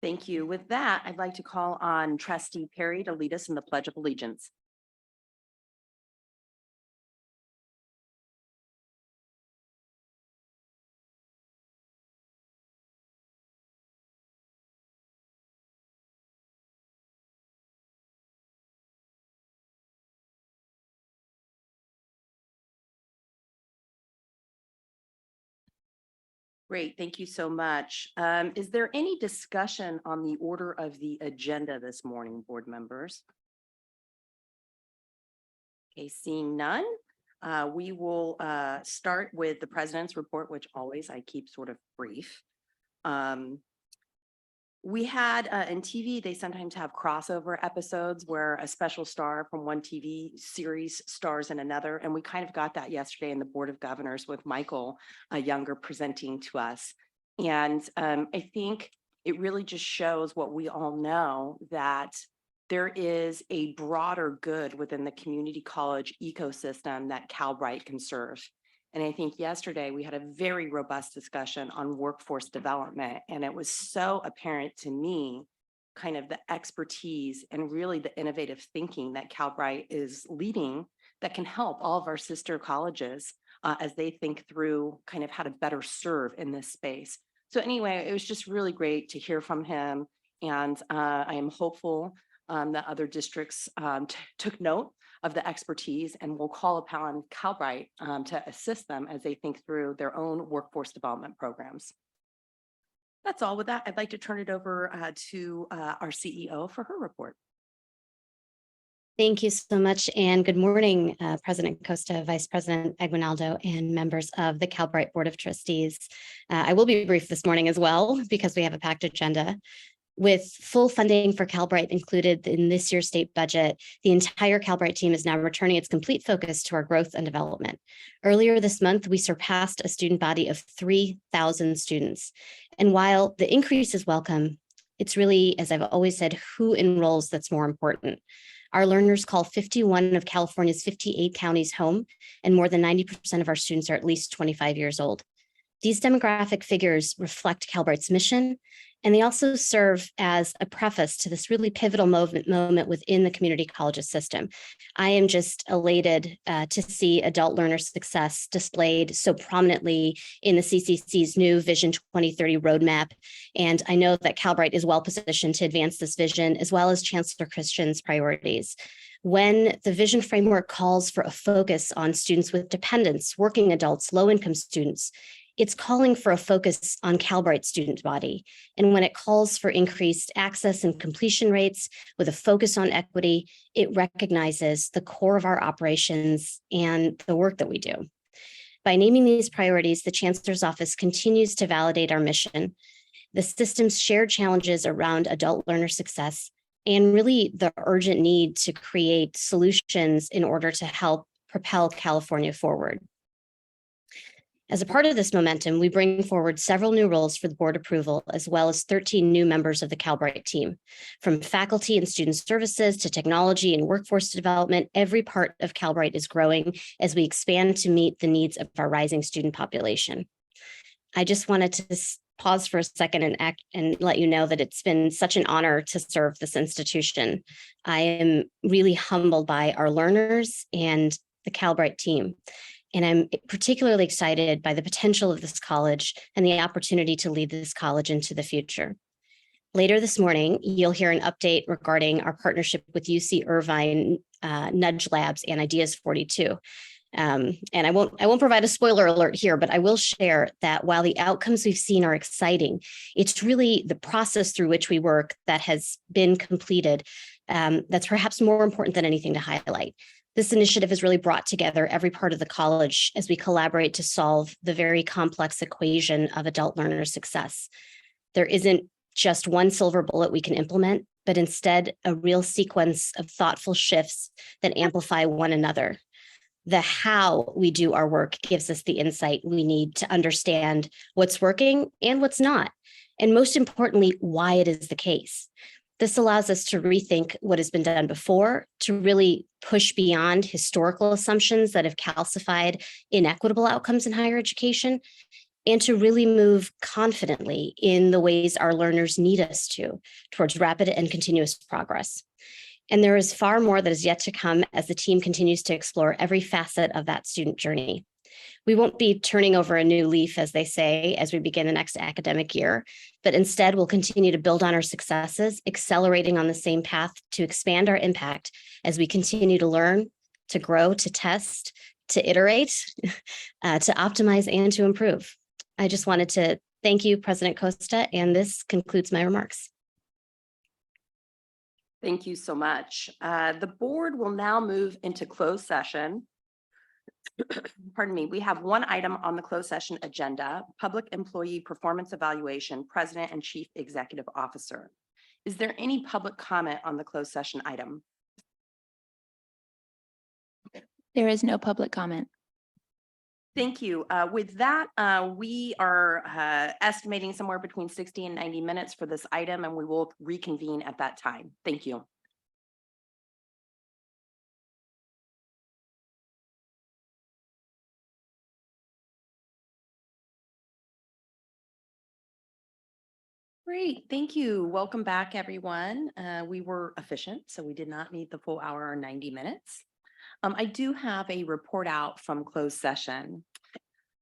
Thank you. With that, I'd like to call on Trustee Perry to lead us in the Pledge of Allegiance. Great, thank you so much. Is there any discussion on the order of the agenda this morning, board members? Okay, seeing none, we will start with the president's report, which always I keep sort of brief. We had in TV, they sometimes have crossover episodes where a special star from one TV series stars in another. And we kind of got that yesterday in the Board of Governors with Michael Younger presenting to us. And I think it really just shows what we all know, that there is a broader good within the community college ecosystem that Calbright can serve. And I think yesterday we had a very robust discussion on workforce development, and it was so apparent to me kind of the expertise and really the innovative thinking that Calbright is leading that can help all of our sister colleges as they think through kind of how to better serve in this space. So anyway, it was just really great to hear from him, and I am hopeful that other districts took note of the expertise and will call upon Calbright to assist them as they think through their own workforce development programs. That's all. With that, I'd like to turn it over to our CEO for her report. Thank you so much, and good morning, President Costa, Vice President Aguinaldo, and members of the Calbright Board of Trustees. I will be brief this morning as well because we have a packed agenda. With full funding for Calbright included in this year's state budget, the entire Calbright team is now returning its complete focus to our growth and development. Earlier this month, we surpassed a student body of 3,000 students. And while the increase is welcome, it's really, as I've always said, who enrolls that's more important. Our learners call 51 of California's 58 counties home, and more than 90% of our students are at least 25 years old. These demographic figures reflect Calbright's mission, and they also serve as a preface to this really pivotal moment within the community colleges system. I am just elated to see adult learner success displayed so prominently in the CCC's new Vision 2030 roadmap. And I know that Calbright is well positioned to advance this vision, as well as Chancellor Christian's priorities. When the vision framework calls for a focus on students with dependents, working adults, low-income students, it's calling for a focus on Calbright's student body. And when it calls for increased access and completion rates with a focus on equity, it recognizes the core of our operations and the work that we do. By naming these priorities, the Chancellor's Office continues to validate our mission, the system's shared challenges around adult learner success, and really the urgent need to create solutions in order to help propel California forward. As a part of this momentum, we bring forward several new roles for the board approval, as well as 13 new members of the Calbright team. From faculty and student services to technology and workforce development, every part of Calbright is growing as we expand to meet the needs of our rising student population. I just wanted to pause for a second and let you know that it's been such an honor to serve this institution. I am really humbled by our learners and the Calbright team. And I'm particularly excited by the potential of this college and the opportunity to lead this college into the future. Later this morning, you'll hear an update regarding our partnership with UC Irvine, Nudge Labs, and Ideas 42. And I won't provide a spoiler alert here, but I will share that while the outcomes we've seen are exciting, it's really the process through which we work that has been completed that's perhaps more important than anything to highlight. This initiative has really brought together every part of the college as we collaborate to solve the very complex equation of adult learner success. There isn't just one silver bullet we can implement, but instead a real sequence of thoughtful shifts that amplify one another. The how we do our work gives us the insight we need to understand what's working and what's not, and most importantly, why it is the case. This allows us to rethink what has been done before, to really push beyond historical assumptions that have calcified inequitable outcomes in higher education, and to really move confidently in the ways our learners need us to towards rapid and continuous progress. And there is far more that is yet to come as the team continues to explore every facet of that student journey. We won't be turning over a new leaf, as they say, as we begin the next academic year, but instead we'll continue to build on our successes, accelerating on the same path to expand our impact as we continue to learn, to grow, to test, to iterate, to optimize, and to improve. I just wanted to thank you, President Costa, and this concludes my remarks. Thank you so much. The board will now move into closed session. Pardon me. We have one item on the closed session agenda, Public Employee Performance Evaluation, President and Chief Executive Officer. Is there any public comment on the closed session item? There is no public comment. Thank you. With that, we are estimating somewhere between 60 and 90 minutes for this item, and we will reconvene at that time. Thank you. Great, thank you. Welcome back, everyone. We were efficient, so we did not need the full hour or 90 minutes. I do have a report out from closed session.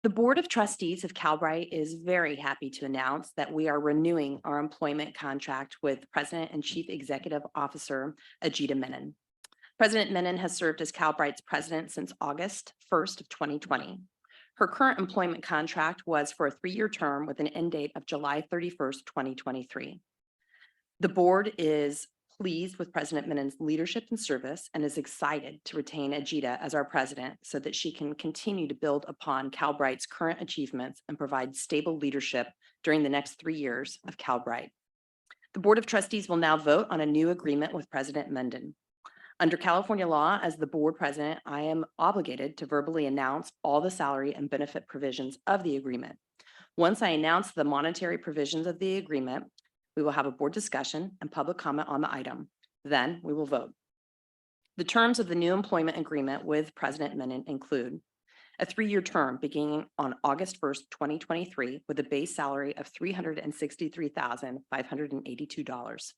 The Board of Trustees of Calbright is very happy to announce that we are renewing our employment contract with President and Chief Executive Officer Ajita Menon. President Menon has served as Calbright's president since August 1st of 2020. Her current employment contract was for a 3-year term with an end date of July 31st, 2023. The board is pleased with President Menon's leadership and service and is excited to retain Ajita as our president so that she can continue to build upon Calbright's current achievements and provide stable leadership during the next 3 years of Calbright. The Board of Trustees will now vote on a new agreement with President Menon. Under California law, as the board president, I am obligated to verbally announce all the salary and benefit provisions of the agreement. Once I announce the monetary provisions of the agreement, we will have a board discussion and public comment on the item. Then we will vote. The terms of the new employment agreement with President Menon include a 3-year term beginning on August 1st, 2023, with a base salary of $363,582.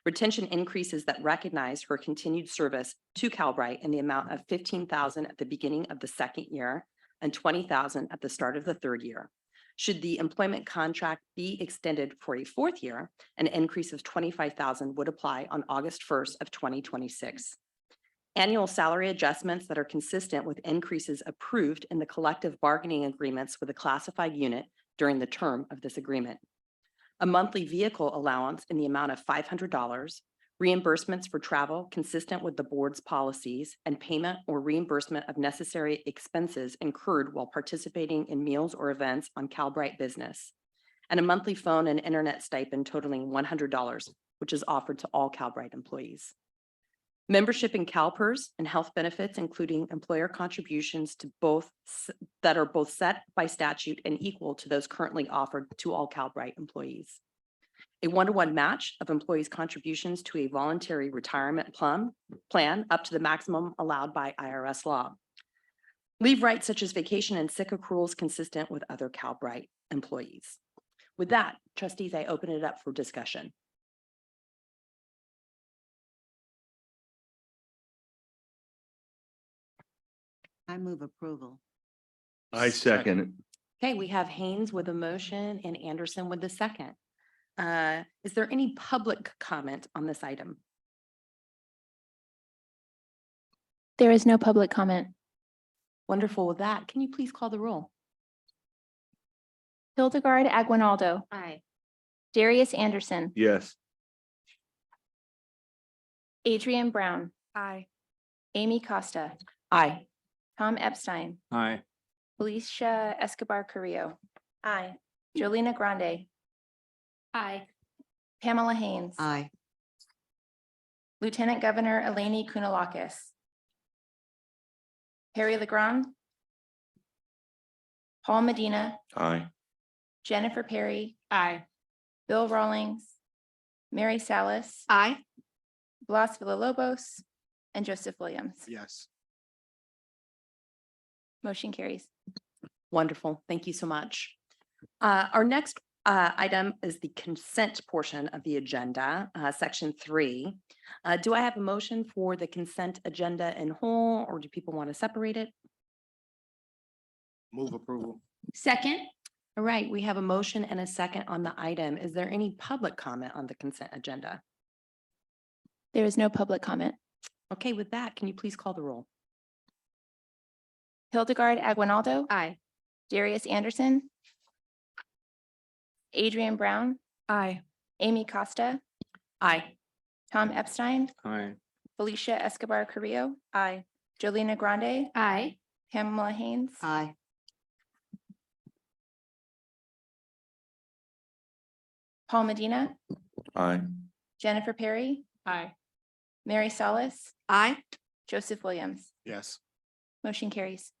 Retention increases that recognize her continued service to Calbright in the amount of $15,000 at the beginning of the 2nd year and $20,000 at the start of the 3rd year. Should the employment contract be extended for a 4th year, an increase of $25,000 would apply on August 1st of 2026. Annual salary adjustments that are consistent with increases approved in the collective bargaining agreements with a classified unit during the term of this agreement. A monthly vehicle allowance in the amount of $500, reimbursements for travel consistent with the board's policies, and payment or reimbursement of necessary expenses incurred while participating in meals or events on Calbright business, and a monthly phone and internet stipend totaling $100, which is offered to all Calbright employees. Membership in CalPERS and health benefits, including employer contributions to both that are both set by statute and equal to those currently offered to all Calbright employees. A 1-to-1 match of employees' contributions to a voluntary retirement plan up to the maximum allowed by IRS law. Leave rights such as vacation and sick accruals consistent with other Calbright employees. With that, trustees, I open it up for discussion. I move approval. I second it. Okay, we have Haynes with a motion and Anderson with the second. Is there any public comment on this item? There is no public comment. Wonderful. With that, can you please call the roll? Hildegard Aguinaldo. Aye. Darius Anderson. Yes. Adrian Brown. Aye. Amy Costa. Aye. Tom Epstein. Aye. Felicia Escobar Carrillo. Aye. Jolina Grande. Aye. Pamela Haynes. Aye. Lieutenant Governor Eleni Kounalakis. Harry Legrand. Paul Medina. Aye. Jennifer Perry. Aye. Bill Rawlings. Mary Salas. Aye. Blas Villalobos. And Joseph Williams. Yes. Motion carries. Wonderful. Thank you so much. Our next item is the consent portion of the agenda, section 3. Do I have a motion for the consent agenda in whole, or do people want to separate it? Move approval. Second. All right, we have a motion and a second on the item. Is there any public comment on the consent agenda? There is no public comment. Okay, with that, can you please call the roll? Hildegard Aguinaldo. Aye. Darius Anderson. Adrian Brown. Aye. Amy Costa. Aye. Tom Epstein. Aye. Felicia Escobar Carrillo. Aye. Jolena Grande. Aye. Pamela Haynes. Aye. Paul Medina. Aye. Jennifer Perry. Aye. Mary Salas. Aye. Joseph Williams. Yes. Motion carries.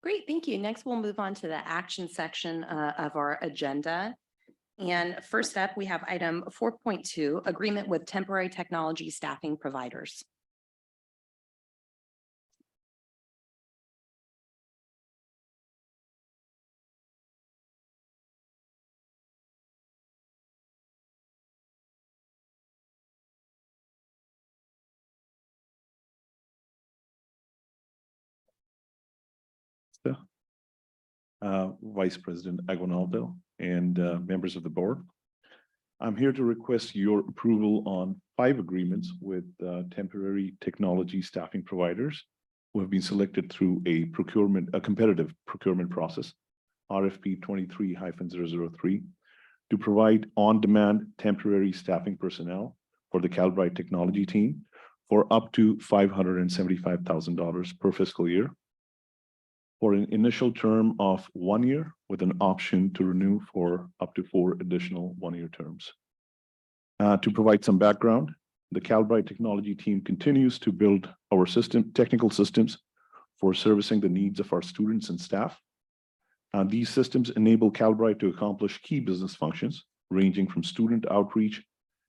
Great, thank you. Next, we'll move on to the action section of our agenda. And first up, we have item 4.2, agreement with temporary technology staffing providers. Vice President Aguinaldo and members of the board. I'm here to request your approval on 5 agreements with temporary technology staffing providers who have been selected through a competitive procurement process, RFP 23-003, to provide on-demand temporary staffing personnel for the Calbright technology team for up to $575,000 per fiscal year, for an initial term of 1 year with an option to renew for up to 4 additional 1-year terms. To provide some background, the Calbright technology team continues to build our technical systems for servicing the needs of our students and staff. These systems enable Calbright to accomplish key business functions, ranging from student outreach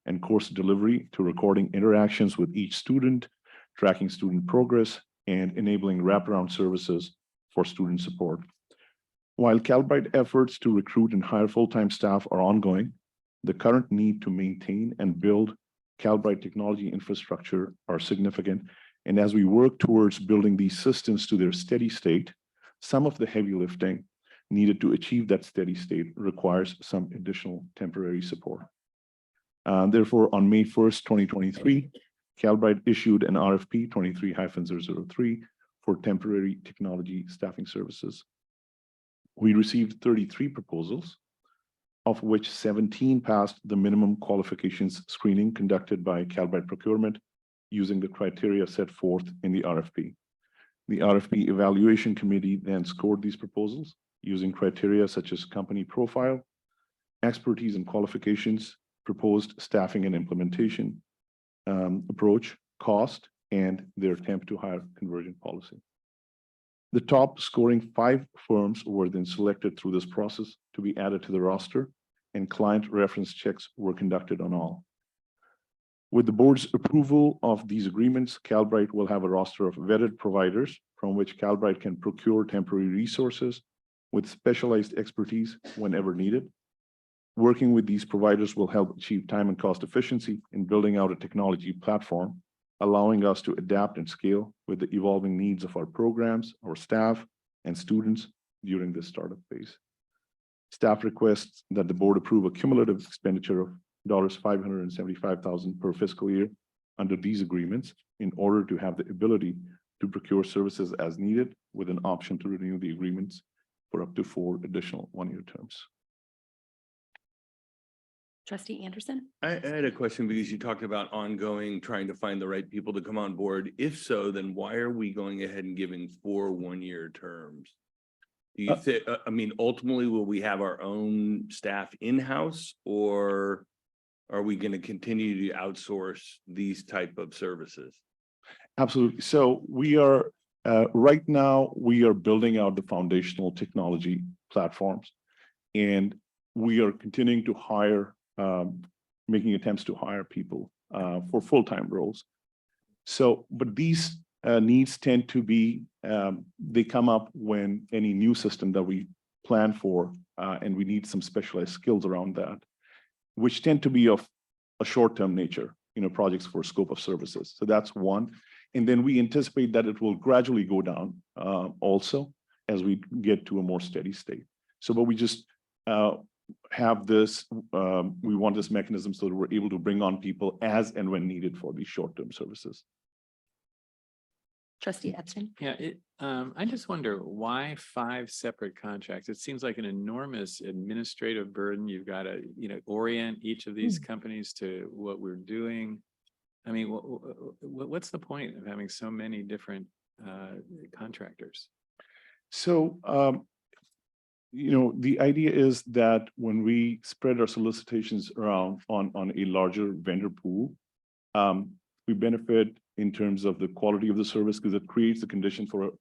and course delivery to recording interactions with each student, tracking student progress, and enabling wraparound services for student support. While Calbright efforts to recruit and hire full-time staff are ongoing, the current need to maintain and build Calbright technology infrastructure are significant. And as we work towards building these systems to their steady state, some of the heavy lifting needed to achieve that steady state requires some additional temporary support. Therefore, on May 1st, 2023, Calbright issued an RFP 23-003 for temporary technology staffing services. We received 33 proposals, of which 17 passed the minimum qualifications screening conducted by Calbright Procurement using the criteria set forth in the RFP. The RFP evaluation committee then scored these proposals using criteria such as company profile, expertise and qualifications, proposed staffing and implementation approach, cost, and their temp to hire conversion policy. The top scoring 5 firms were then selected through this process to be added to the roster, and client reference checks were conducted on all. With the board's approval of these agreements, Calbright will have a roster of vetted providers from which Calbright can procure temporary resources with specialized expertise whenever needed. Working with these providers will help achieve time and cost efficiency in building out a technology platform, allowing us to adapt and scale with the evolving needs of our programs, our staff, and students during this startup phase. Staff requests that the board approve a cumulative expenditure of $575,000 per fiscal year under these agreements in order to have the ability to procure services as needed with an option to renew the agreements for up to 4 additional 1-year terms. Trustee Anderson? I had a question because you talked about ongoing, trying to find the right people to come on board. If so, then why are we going ahead and giving 4 1-year terms? Do you think, I mean, ultimately, will we have our own staff in-house, or are we going to continue to outsource these type of services? Absolutely. So we are, right now, we are building out the foundational technology platforms, and we are continuing to hire, making attempts to hire people for full-time roles. So, but these needs tend to be, they come up when any new system that we plan for, and we need some specialized skills around that, which tend to be of a short-term nature, projects for scope of services. So that's one. And then we anticipate that it will gradually go down also as we get to a more steady state. So, but we just have this, we want this mechanism so that we're able to bring on people as and when needed for these short-term services. Trustee Epstein? Yeah, I just wonder why 5 separate contracts? It seems like an enormous administrative burden. You've got to, orient each of these companies to what we're doing. I mean, what's the point of having so many different contractors? So, the idea is that when we spread our solicitations around on a larger vendor pool, we benefit in terms of the quality of the service because it creates the condition for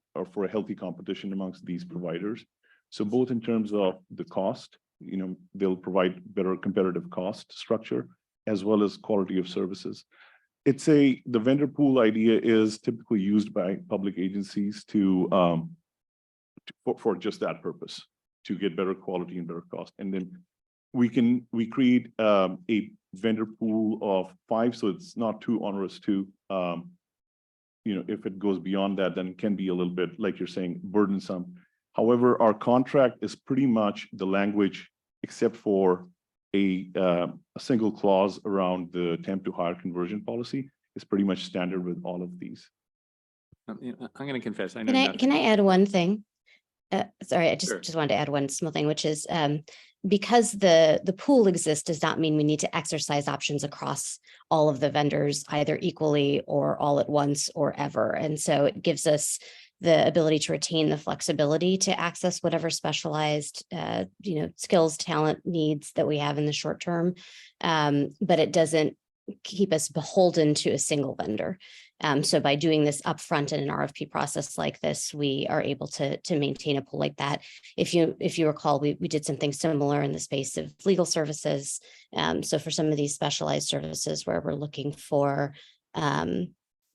a healthy competition amongst these providers. So both in terms of the cost, they'll provide better competitive cost structure as well as quality of services. The vendor pool idea is typically used by public agencies for just that purpose, to get better quality and better cost. And then we create a vendor pool of 5, so it's not too onerous to, if it goes beyond that, then it can be a little bit, like you're saying, burdensome. However, our contract is pretty much the language, except for a single clause around the temp to hire conversion policy, is pretty much standard with all of these. I'm going to confess, I know Can I add one thing? Sorry, I Sure. just wanted to add one small thing, which is because the pool exists does not mean we need to exercise options across all of the vendors either equally or all at once or ever. And so it gives us the ability to retain the flexibility to access whatever specialized, skills, talent needs that we have in the short term. But it doesn't keep us beholden to a single vendor. So by doing this upfront in an RFP process like this, we are able to maintain a pool like that. If you recall, we did something similar in the space of legal services. So for some of these specialized services where we're looking for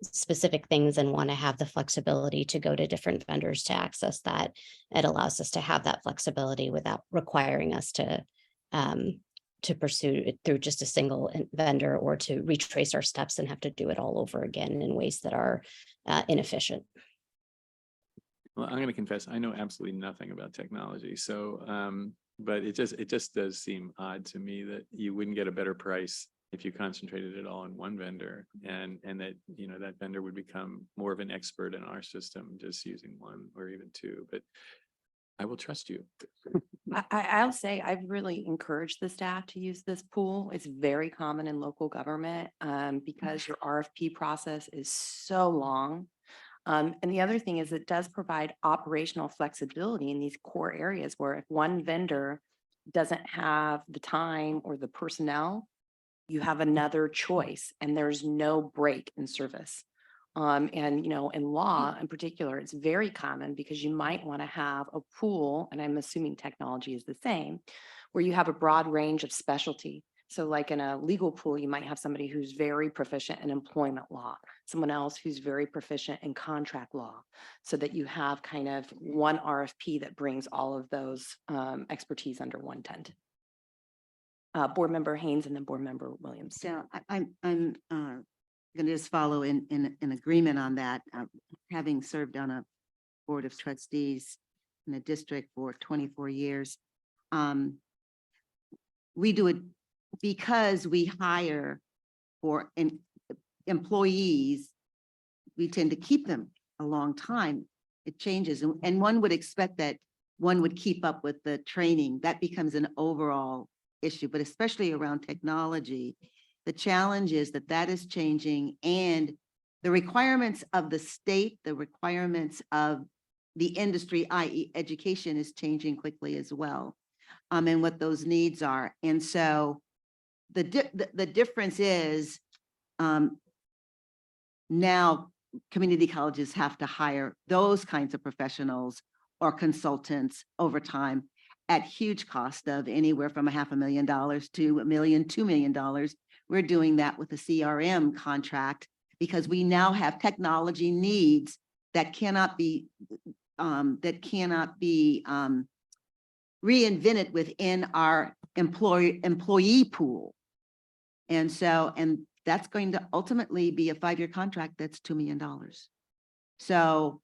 specific things and want to have the flexibility to go to different vendors to access that, it allows us to have that flexibility without requiring us to pursue it through just a single vendor or to retrace our steps and have to do it all over again in ways that are inefficient. Well, I'm going to confess, I know absolutely nothing about technology. So, but it just does seem odd to me that you wouldn't get a better price if you concentrated it all on one vendor, and that, that vendor would become more of an expert in our system, just using one or even two. But I will trust you. I'll say I've really encouraged the staff to use this pool. It's very common in local government because your RFP process is so long. And the other thing is it does provide operational flexibility in these core areas where if one vendor doesn't have the time or the personnel, you have another choice and there's no break in service. And, in law in particular, it's very common because you might want to have a pool, and I'm assuming technology is the same, where you have a broad range of specialty. So like in a legal pool, you might have somebody who's very proficient in employment law, someone else who's very proficient in contract law, so that you have kind of one RFP that brings all of those expertise under one tent. Board Member Haynes and then Board Member Williams. So I'm going to just follow in agreement on that. Having served on a board of trustees in a district for 24 years, we do it because we hire for employees. We tend to keep them a long time. It changes, and one would expect that one would keep up with the training. That becomes an overall issue, but especially around technology. The challenge is that is changing, and the requirements of the state, the requirements of the industry, i.e. education, is changing quickly as well, and what those needs are. And so the difference is now community colleges have to hire those kinds of professionals or consultants over time at huge cost of anywhere from $500,000 to $1 million, $2 million. We're doing that with a CRM contract because we now have technology needs that cannot be reinvent it within our employee pool. And so, and that's going to ultimately be a 5-year contract that's $2 million. So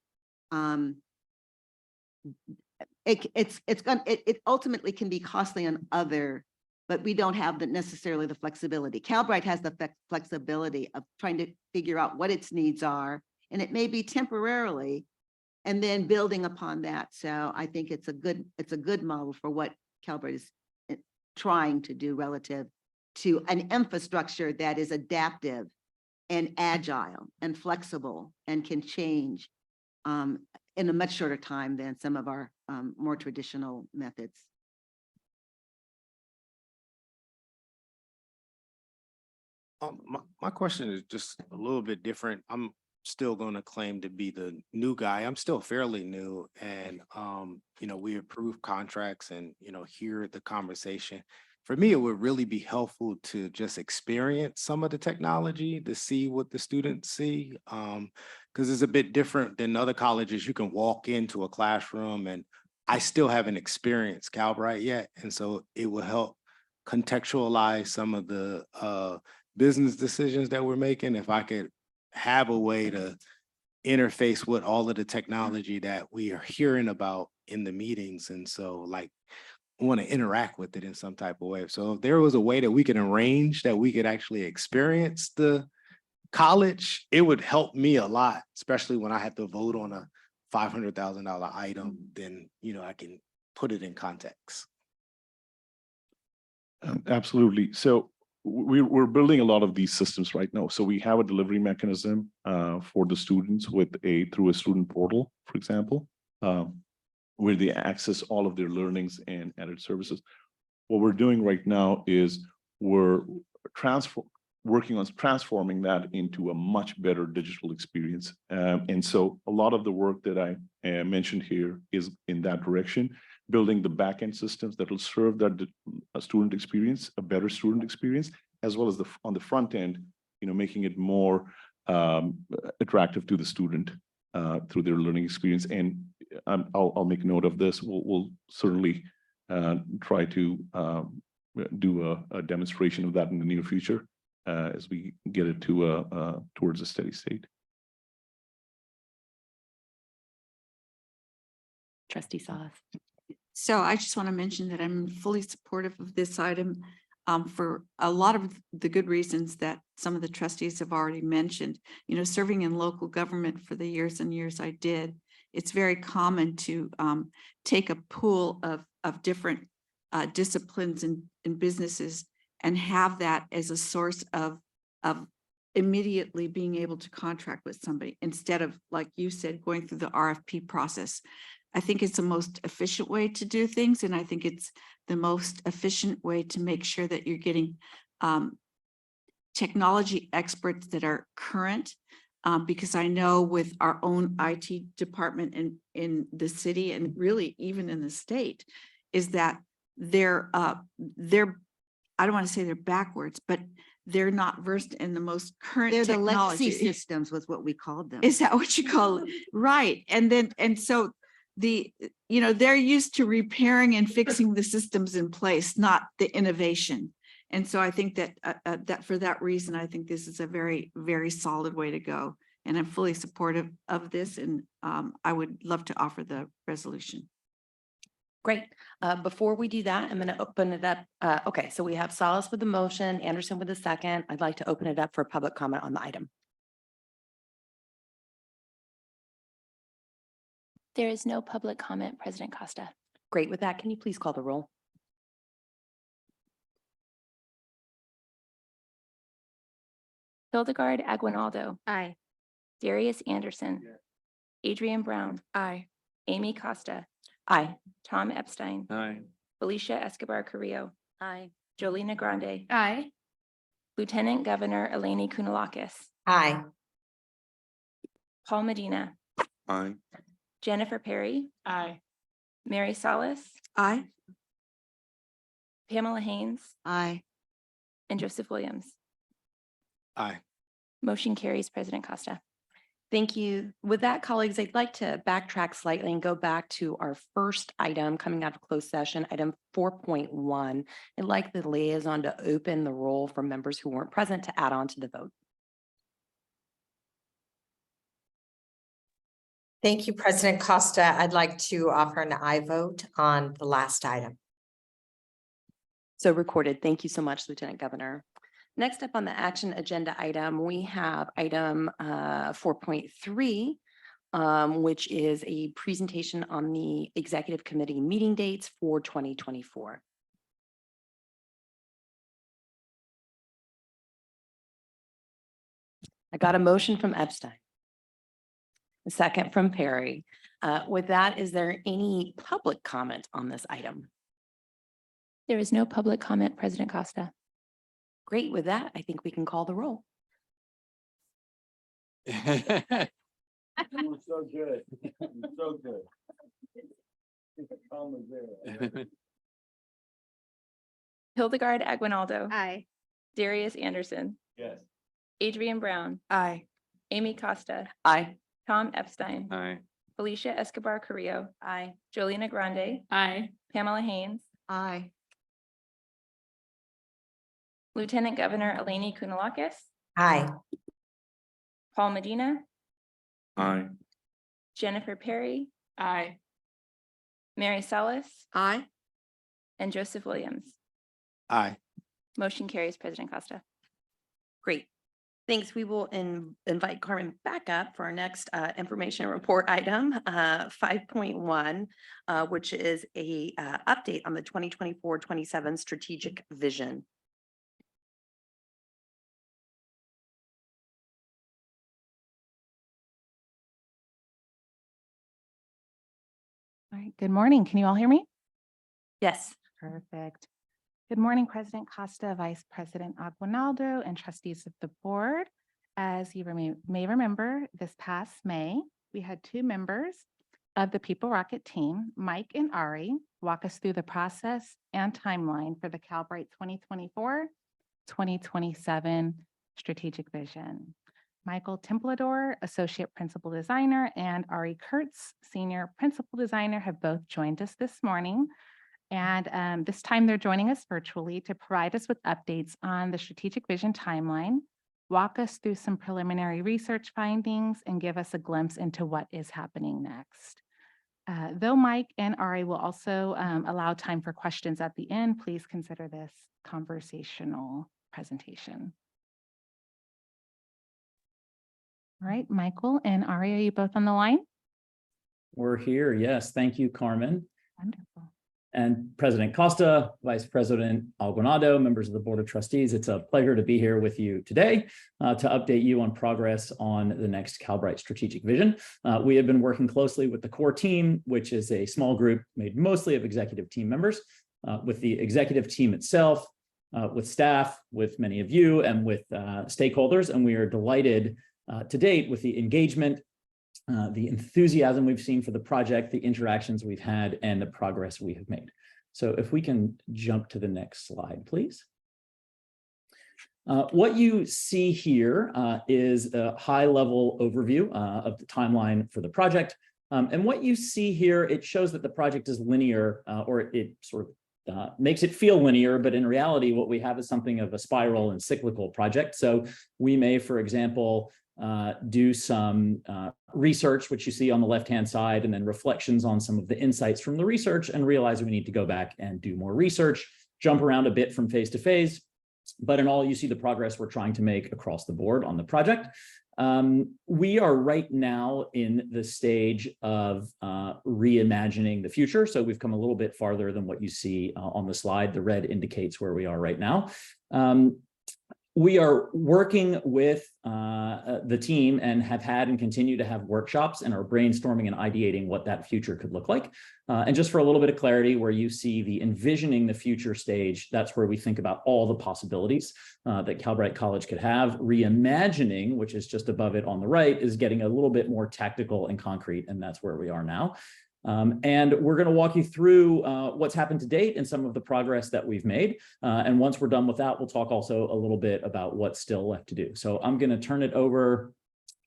it ultimately can be costly on other, but we don't have necessarily the flexibility. Calbright has the flexibility of trying to figure out what its needs are, and it may be temporarily, and then building upon that. So I think it's a good model for what Calbright is trying to do relative to an infrastructure that is adaptive and agile and flexible and can change in a much shorter time than some of our more traditional methods. My question is just a little bit different. I'm still going to claim to be the new guy. I'm still fairly new, and we approve contracts and hear the conversation. For me, it would really be helpful to just experience some of the technology to see what the students see. Because it's a bit different than other colleges. You can walk into a classroom, and I still haven't experienced Calbright yet. And so it will help contextualize some of the business decisions that we're making. If I could have a way to interface with all of the technology that we are hearing about in the meetings. And so like, want to interact with it in some type of way. So if there was a way that we could arrange that we could actually experience the college, it would help me a lot, especially when I have to vote on a $500,000 item, then, I can put it in context. Absolutely. So we're building a lot of these systems right now. So we have a delivery mechanism for the students through a student portal, for example, where they access all of their learnings and added services. What we're doing right now is we're working on transforming that into a much better digital experience. And so a lot of the work that I mentioned here is in that direction, building the backend systems that will serve that student experience, a better student experience, as well as on the front end, making it more attractive to the student through their learning experience. And I'll make note of this. We'll certainly try to do a demonstration of that in the near future as we get it to towards a steady state. Trustee Salas. So I just want to mention that I'm fully supportive of this item for a lot of the good reasons that some of the trustees have already mentioned. Serving in local government for the years and years I did, it's very common to take a pool of different disciplines and businesses and have that as a source of immediately being able to contract with somebody instead of, like you said, going through the RFP process. I think it's the most efficient way to do things. And I think it's the most efficient way to make sure that you're getting technology experts that are current. Because I know with our own IT department in the city and really even in the state, is that they're I don't want to say they're backwards, but they're not versed in the most current They're the technology. legacy systems was what we called them. Is that what you call it? Right. And so they're used to repairing and fixing the systems in place, not the innovation. And so I think that that for that reason, I think this is a very, very solid way to go. And I'm fully supportive of this. And I would love to offer the resolution. Great. Before we do that, I'm going to open it up. Okay, so we have Salas with the motion, Anderson with the second. I'd like to open it up for public comment on the item. There is no public comment, President Costa. Great. With that, can you please call the roll? Hildegard Aguinaldo. Aye. Darius Anderson. Adrian Brown. Aye. Amy Costa. Aye. Tom Epstein. Aye. Felicia Escobar Carrillo. Aye. Jolina Grande. Aye. Lieutenant Governor Eleni Kounalakis. Aye. Paul Medina. Aye. Jennifer Perry. Aye. Mary Salas. Aye. Pamela Haynes. Aye. And Joseph Williams. Aye. Motion carries, President Costa. Thank you. With that, colleagues, I'd like to backtrack slightly and go back to our first item coming out of closed session, item 4.1. I'd like the liaison to open the roll for members who weren't present to add on to the vote. Thank you, President Costa. I'd like to offer an aye vote on the last item. So recorded. Thank you so much, Lieutenant Governor. Next up on the action agenda item, we have item 4.3, which is a presentation on the executive committee meeting dates for 2024. I got a motion from Epstein. A second from Perry. With that, is there any public comment on this item? There is no public comment, President Costa. Great. With that, I think we can call the roll. So good. So good. Hildegard Aguinaldo. Aye. Darius Anderson. Yes. Adrian Brown. Aye. Amy Costa. Aye. Tom Epstein. Aye. Felicia Escobar Carrillo. Aye. Jolina Grande. Aye. Pamela Haynes. Aye. Lieutenant Governor Eleni Kounalakis. Aye. Paul Medina. Aye. Jennifer Perry. Aye. Mary Salas. Aye. And Joseph Williams. Aye. Motion carries, President Costa. Great. Thanks. We will invite Carmen back up for our next information report item, 5.1, which is a update on the 2024-27 strategic vision. All right, good morning. Can you all hear me? Yes. Perfect. Good morning, President Costa, Vice President Aguinaldo, and trustees of the board. As you may remember, this past May, we had two members of the People Rocket team, Mike and Ari, walk us through the process and timeline for the Calbright 2024-2027 strategic vision. Michael Templador, Associate Principal Designer, and Ari Kurtz, Senior Principal Designer, have both joined us this morning. And this time they're joining us virtually to provide us with updates on the strategic vision timeline, walk us through some preliminary research findings, and give us a glimpse into what is happening next. Though Mike and Ari will also allow time for questions at the end, please consider this conversational presentation. All right, Michael and Ari, are you both on the line? We're here. Yes. Thank you, Carmen. Wonderful. And President Costa, Vice President Aguinaldo, members of the Board of Trustees. It's a pleasure to be here with you today to update you on progress on the next Calbright strategic vision. We have been working closely with the core team, which is a small group made mostly of executive team members, with the executive team itself, with staff, with many of you, and with stakeholders. And we are delighted to date with the engagement, the enthusiasm we've seen for the project, the interactions we've had, and the progress we have made. So if we can jump to the next slide, please. What you see here is a high-level overview of the timeline for the project. And what you see here, it shows that the project is linear, or it sort of makes it feel linear, but in reality, what we have is something of a spiral and cyclical project. So we may, for example, do some research, which you see on the left-hand side, and then reflections on some of the insights from the research, and realize we need to go back and do more research, jump around a bit from phase to phase. But in all, you see the progress we're trying to make across the board on the project. We are right now in the stage of reimagining the future. So we've come a little bit farther than what you see on the slide. The red indicates where we are right now. We are working with the team and have had and continue to have workshops and are brainstorming and ideating what that future could look like. And just for a little bit of clarity, where you see the envisioning the future stage, that's where we think about all the possibilities that Calbright College could have. Reimagining, which is just above it on the right, is getting a little bit more tactical and concrete, and that's where we are now. And we're going to walk you through what's happened to date and some of the progress that we've made. And once we're done with that, we'll talk also a little bit about what's still left to do. So I'm going to turn it over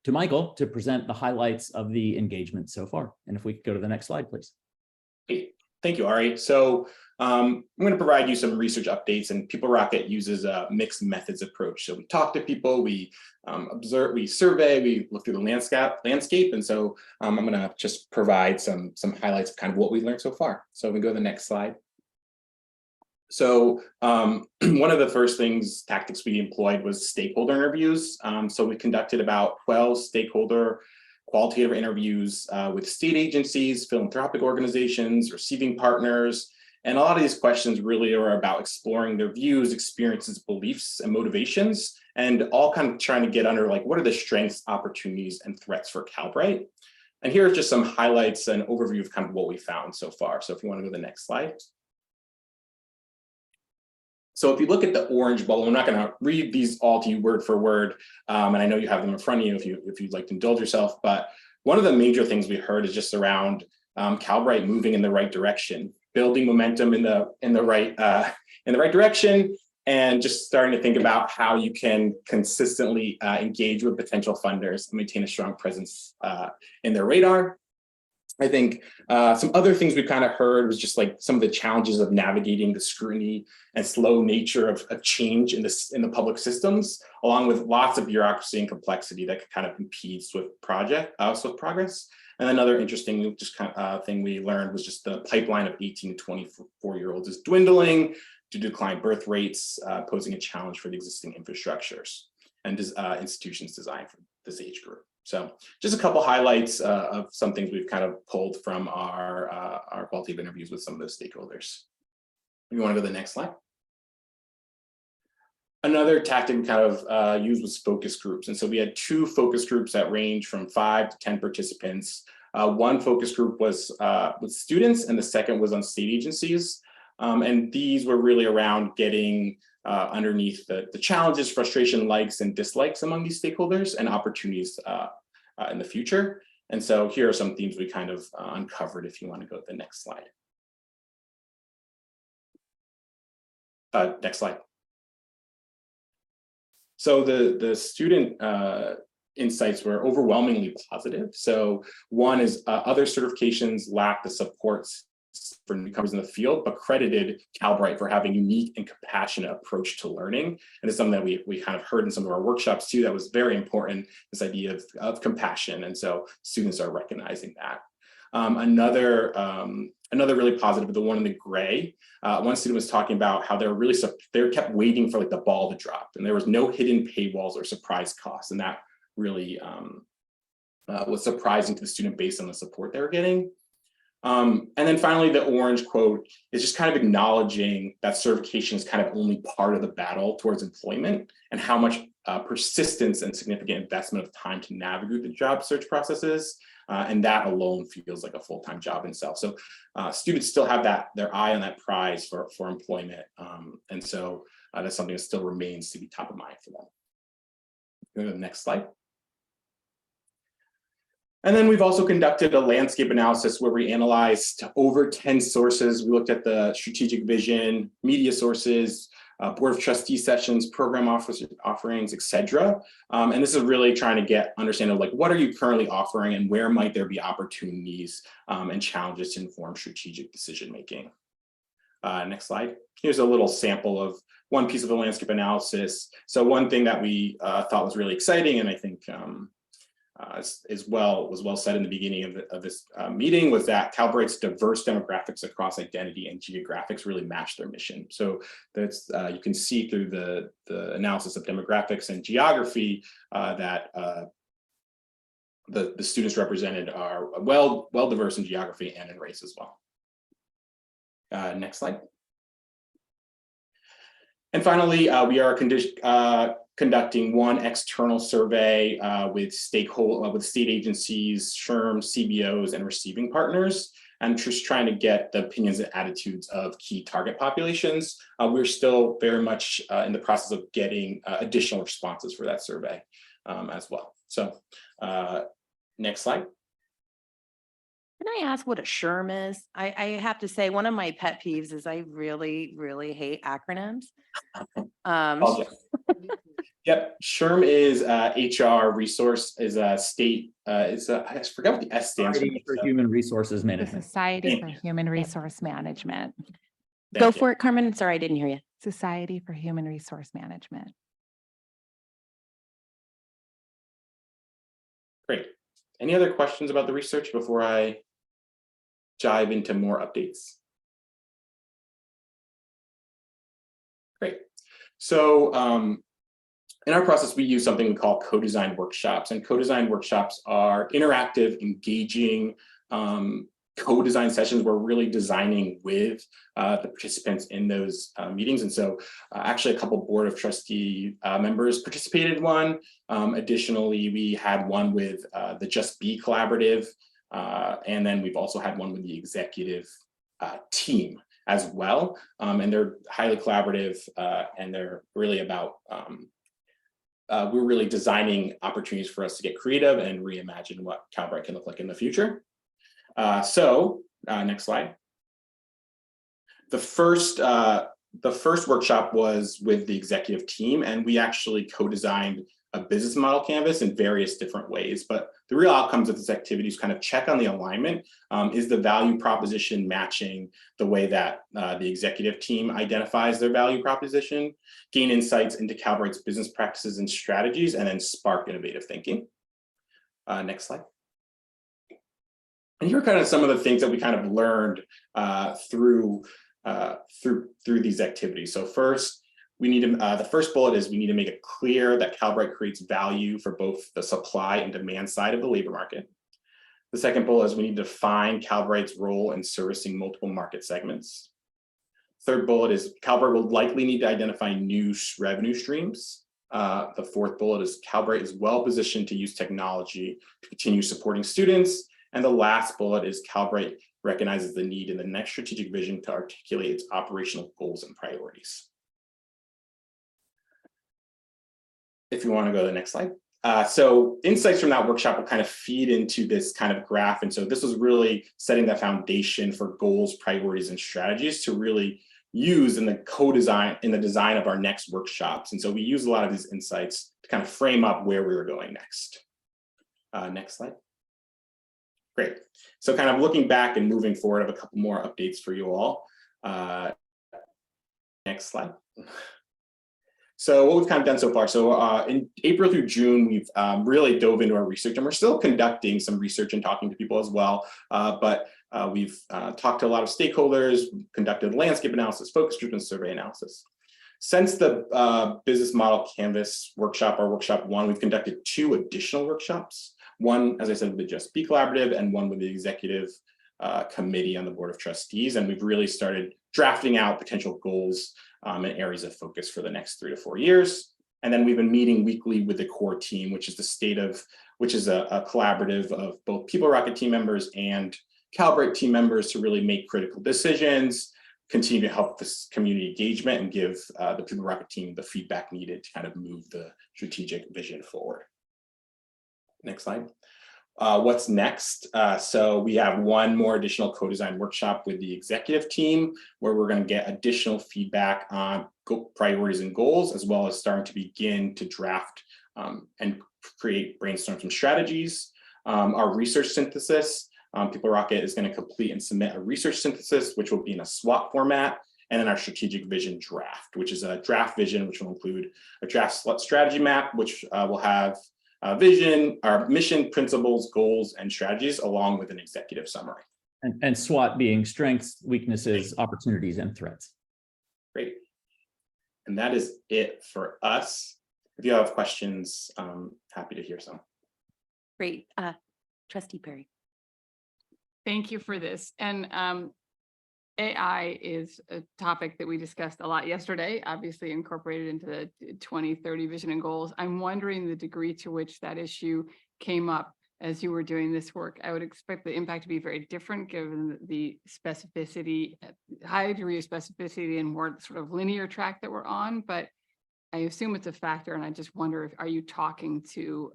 to Michael to present the highlights of the engagement so far. And if we could go to the next slide, please. Hey, thank you, Ari. So I'm going to provide you some research updates, and People Rocket uses a mixed methods approach. So we talk to people, we observe, we survey, we look through the landscape. And so I'm going to just provide some highlights of kind of what we learned so far. So we go to the next slide. So one of the first tactics we employed was stakeholder interviews. So we conducted about 12 stakeholder qualitative interviews with state agencies, philanthropic organizations, receiving partners. And a lot of these questions really are about exploring their views, experiences, beliefs, and motivations, and all kind of trying to get under like, what are the strengths, opportunities, and threats for Calbright? And here are just some highlights and overview of kind of what we found so far. So if you want to go to the next slide. So if you look at the orange bubble, I'm not going to read these all to you word for word, and I know you have them in front of you if you'd like to indulge yourself. But one of the major things we heard is just around Calbright moving in the right direction, building momentum in the right direction, and just starting to think about how you can consistently engage with potential funders and maintain a strong presence in their radar. I think some other things we kind of heard was just like some of the challenges of navigating the scrutiny and slow nature of change in the public systems, along with lots of bureaucracy and complexity that kind of impedes with progress. And another interesting thing we learned was just the pipeline of 18 to 24-year-olds is dwindling due to declining birth rates, posing a challenge for the existing infrastructures and institutions designed for this age group. So just a couple highlights of some things we've kind of pulled from our qualitative interviews with some of those stakeholders. You want to go to the next slide? Another tactic we kind of used was focus groups. And so we had 2 focus groups that range from 5 to 10 participants. One focus group was with students, and the second was on state agencies. And these were really around getting underneath the challenges, frustration, likes, and dislikes among these stakeholders and opportunities in the future. And so here are some themes we kind of uncovered if you want to go to the next slide. Next slide. So the student insights were overwhelmingly positive. So one is other certifications lack the supports for newcomers in the field, but credited Calbright for having a unique and compassionate approach to learning. And it's something that we kind of heard in some of our workshops too, that was very important, this idea of compassion. And so students are recognizing that. Another really positive, the one in the gray, one student was talking about how they kept waiting for like the ball to drop, and there was no hidden paywalls or surprise costs. And that really was surprising to the student based on the support they were getting. And then finally, the orange quote is just kind of acknowledging that certification is kind of only part of the battle towards employment, and how much persistence and significant investment of time to navigate the job search processes. And that alone feels like a full-time job in itself. So students still have their eye on that prize for employment. And so that's something that still remains to be top of mind for them. Go to the next slide. And then we've also conducted a landscape analysis where we analyzed over 10 sources. We looked at the strategic vision, media sources, board of trustee sessions, program offerings, et cetera. And this is really trying to understand like, what are you currently offering and where might there be opportunities and challenges to inform strategic decision-making. Next slide. Here's a little sample of one piece of the landscape analysis. So one thing that we thought was really exciting, and I think was well said in the beginning of this meeting, was that Calbright's diverse demographics across identity and geographics really match their mission. So that's you can see through the analysis of demographics and geography that the students represented are well diverse in geography and in race as well. Next slide. And finally, we are conducting one external survey with state agencies, SHRM, CBOs, and receiving partners, and just trying to get the opinions and attitudes of key target populations. We're still very much in the process of getting additional responses for that survey as well. So next slide. Can I ask what a SHRM is? I have to say, one of my pet peeves is I really, really hate acronyms. Yep, SHRM is HR resource, is a state, I forgot what the S stands for. Society for Human Resources The Management. Society Thank for you. Human Resource Management. Go Thank you. for it, Carmen. Sorry, I didn't hear you. Society for Human Resource Management. Great. Any other questions about the research before I dive into more updates? Great. So in our process, we use something we call co-design workshops, and co-design workshops are interactive, engaging co-design sessions where we're really designing with the participants in those meetings. And so actually a couple board of trustee members participated in one. Additionally, we had one with the Just Be Collaborative, and then we've also had one with the executive team as well. And they're highly collaborative, and they're really about we're really designing opportunities for us to get creative and reimagine what Calbright can look like in the future. Next slide. The first workshop was with the executive team, and we actually co-designed a business model canvas in various different ways. But the real outcomes of this activity is kind of check on the alignment. Is the value proposition matching the way that the executive team identifies their value proposition, gain insights into Calbright's business practices and strategies, and then spark innovative thinking. Next slide. And here are kind of some of the things that we kind of learned through these activities. So first, we need to, the first bullet is we need to make it clear that Calbright creates value for both the supply and demand side of the labor market. The second bullet is we need to define Calbright's role in servicing multiple market segments. Third bullet is Calbright will likely need to identify new revenue streams. The fourth bullet is Calbright is well positioned to use technology to continue supporting students. And the last bullet is Calbright recognizes the need in the next strategic vision to articulate its operational goals and priorities. If you want to go to the next slide. So insights from that workshop will kind of feed into this kind of graph. And so this was really setting the foundation for goals, priorities, and strategies to really use in the co-design, in the design of our next workshops. And so we use a lot of these insights to kind of frame up where we were going next. Next slide. Great. So kind of looking back and moving forward, I have a couple more updates for you all. Next slide. So what we've kind of done so far. So in April through June, we've really dove into our research, and we're still conducting some research and talking to people as well. But we've talked to a lot of stakeholders, conducted landscape analysis, focus group, and survey analysis. Since the business model canvas workshop, or workshop 1, we've conducted 2 additional workshops. One, as I said, with the Just Be Collaborative, and one with the executive committee on the Board of Trustees. And we've really started drafting out potential goals and areas of focus for the next 3 to 4 years. And then we've been meeting weekly with the core team, which is a collaborative of both People Rocket team members and Calbright team members to really make critical decisions, continue to help this community engagement, and give the People Rocket team the feedback needed to kind of move the strategic vision forward. Next slide. What's next? So we have one more additional co-design workshop with the executive team, where we're going to get additional feedback on priorities and goals, as well as starting to begin to draft and brainstorm some strategies. Our research synthesis, People Rocket is going to complete and submit a research synthesis, which will be in a SWOT format, and then our strategic vision draft, which is a draft vision, which will include a draft strategy map, which will have vision, our mission, principles, goals, and strategies, along with an executive summary. And SWOT being strengths, weaknesses, opportunities, and threats. Great. And that is it for us. If you have questions, I'm happy to hear some. Great. Trustee Perry. Thank you for this. And AI is a topic that we discussed a lot yesterday, obviously incorporated into the 2030 vision and goals. I'm wondering the degree to which that issue came up as you were doing this work. I would expect the impact to be very different given the specificity, high degree of specificity, and more sort of linear track that we're on, but I assume it's a factor. And I just wonder, are you talking to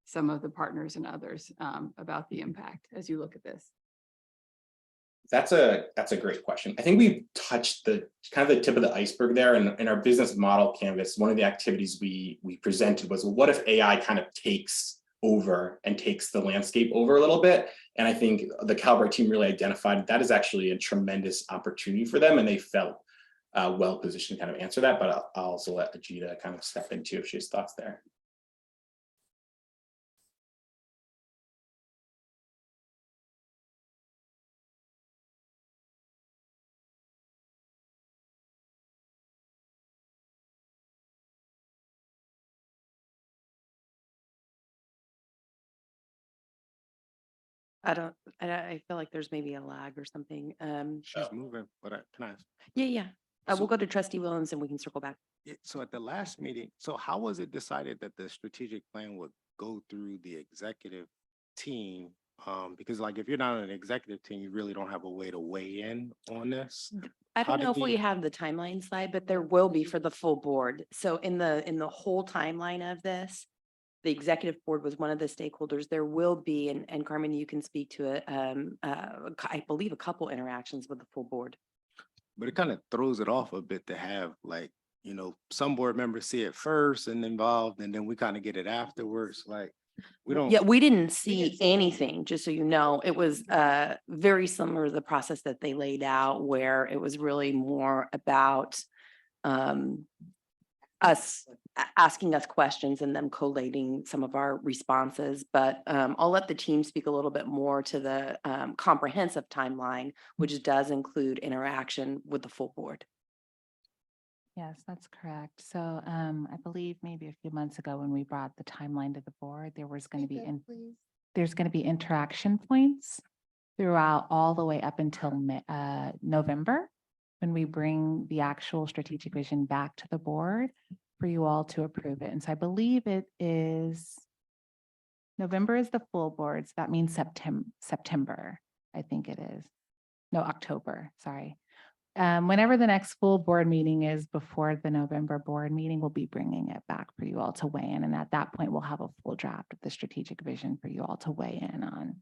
some of the partners and others about the impact as you look at this? That's a great question. I think we've touched the kind of the tip of the iceberg there. And in our business model canvas, one of the activities we presented was, well, what if AI kind of takes over and takes the landscape over a little bit? And I think the Calbright team really identified that is actually a tremendous opportunity for them, and they felt well positioned to kind of answer that. But I'll also let Ajita kind of step in too if she has thoughts there. I feel like there's maybe a lag or something. She's moving, but can I ask? Yeah. We'll So- go to Trustee Williams and we can circle back. So at the last meeting, so how was it decided that the strategic plan would go through the executive team? Because like if you're not on an executive team, you really don't have a way to weigh in on this. I How don't know did if we we- have the timeline slide, but there will be for the full board. So in the whole timeline of this, the executive board was one of the stakeholders. There will be, and Carmen, you can speak to it, I believe a couple interactions with the full board. But it kind of throws it off a bit to have like, you know, some board members see it first and involved, and then we kind of get it afterwards. Like, we don't. Yeah, we didn't see anything, just so you know. It was very similar to the process that they laid out, where it was really more about us asking us questions and them collating some of our responses. But I'll let the team speak a little bit more to the comprehensive timeline, which does include interaction with the full board. Yes, that's correct. So I believe maybe a few months ago when we brought the timeline to the board, there was going to be there's going to be interaction points throughout all the way up until November, when we bring the actual strategic vision back to the board for you all to approve it. And so I believe it is November is the full board. So that means September, I think it is. No, October, sorry. Whenever the next full board meeting is before the November board meeting, we'll be bringing it back for you all to weigh in. And at that point, we'll have a full draft of the strategic vision for you all to weigh in on.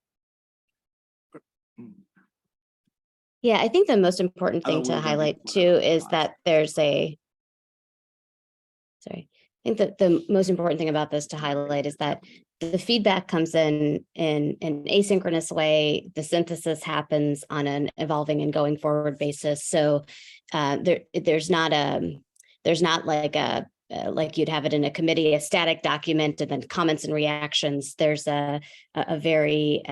Yeah, I think the most important I thought thing we to were gonna be highlight put it too on is the that there's a, sorry, I think that the most important thing about this to highlight is that the feedback comes in an asynchronous way. The synthesis happens on an evolving and going forward basis. So there's not like you'd have it in a committee, a static document, and then comments and reactions. There's a very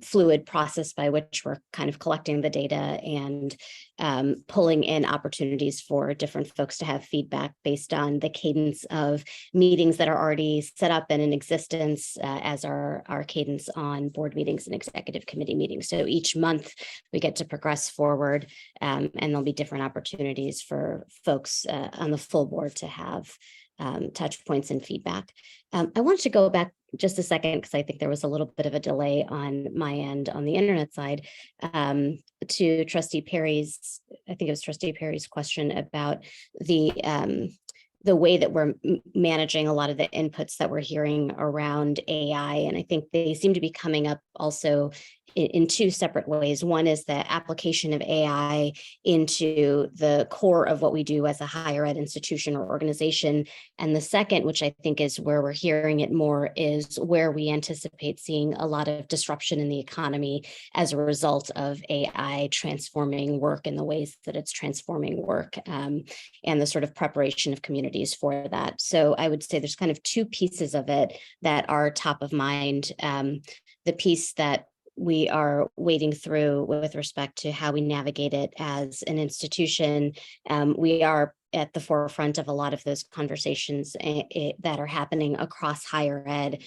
fluid process by which we're kind of collecting the data and pulling in opportunities for different folks to have feedback based on the cadence of meetings that are already set up and in existence, as our cadence on board meetings and executive committee meetings. So each month we get to progress forward, and there'll be different opportunities for folks on the full board to have touch points and feedback. I wanted to go back just a second because I think there was a little bit of a delay on my end on the internet side, to Trustee Perry's, I think it was Trustee Perry's question about the way that we're managing a lot of the inputs that we're hearing around AI. And I think they seem to be coming up also in two separate ways. One is the application of AI into the core of what we do as a higher ed institution or organization. And the second, which I think is where we're hearing it more, is where we anticipate seeing a lot of disruption in the economy as a result of AI transforming work in the ways that it's transforming work, and the sort of preparation of communities for that. So I would say there's kind of two pieces of it that are top of mind. The piece that we are wading through with respect to how we navigate it as an institution. We are at the forefront of a lot of those conversations that are happening across higher ed,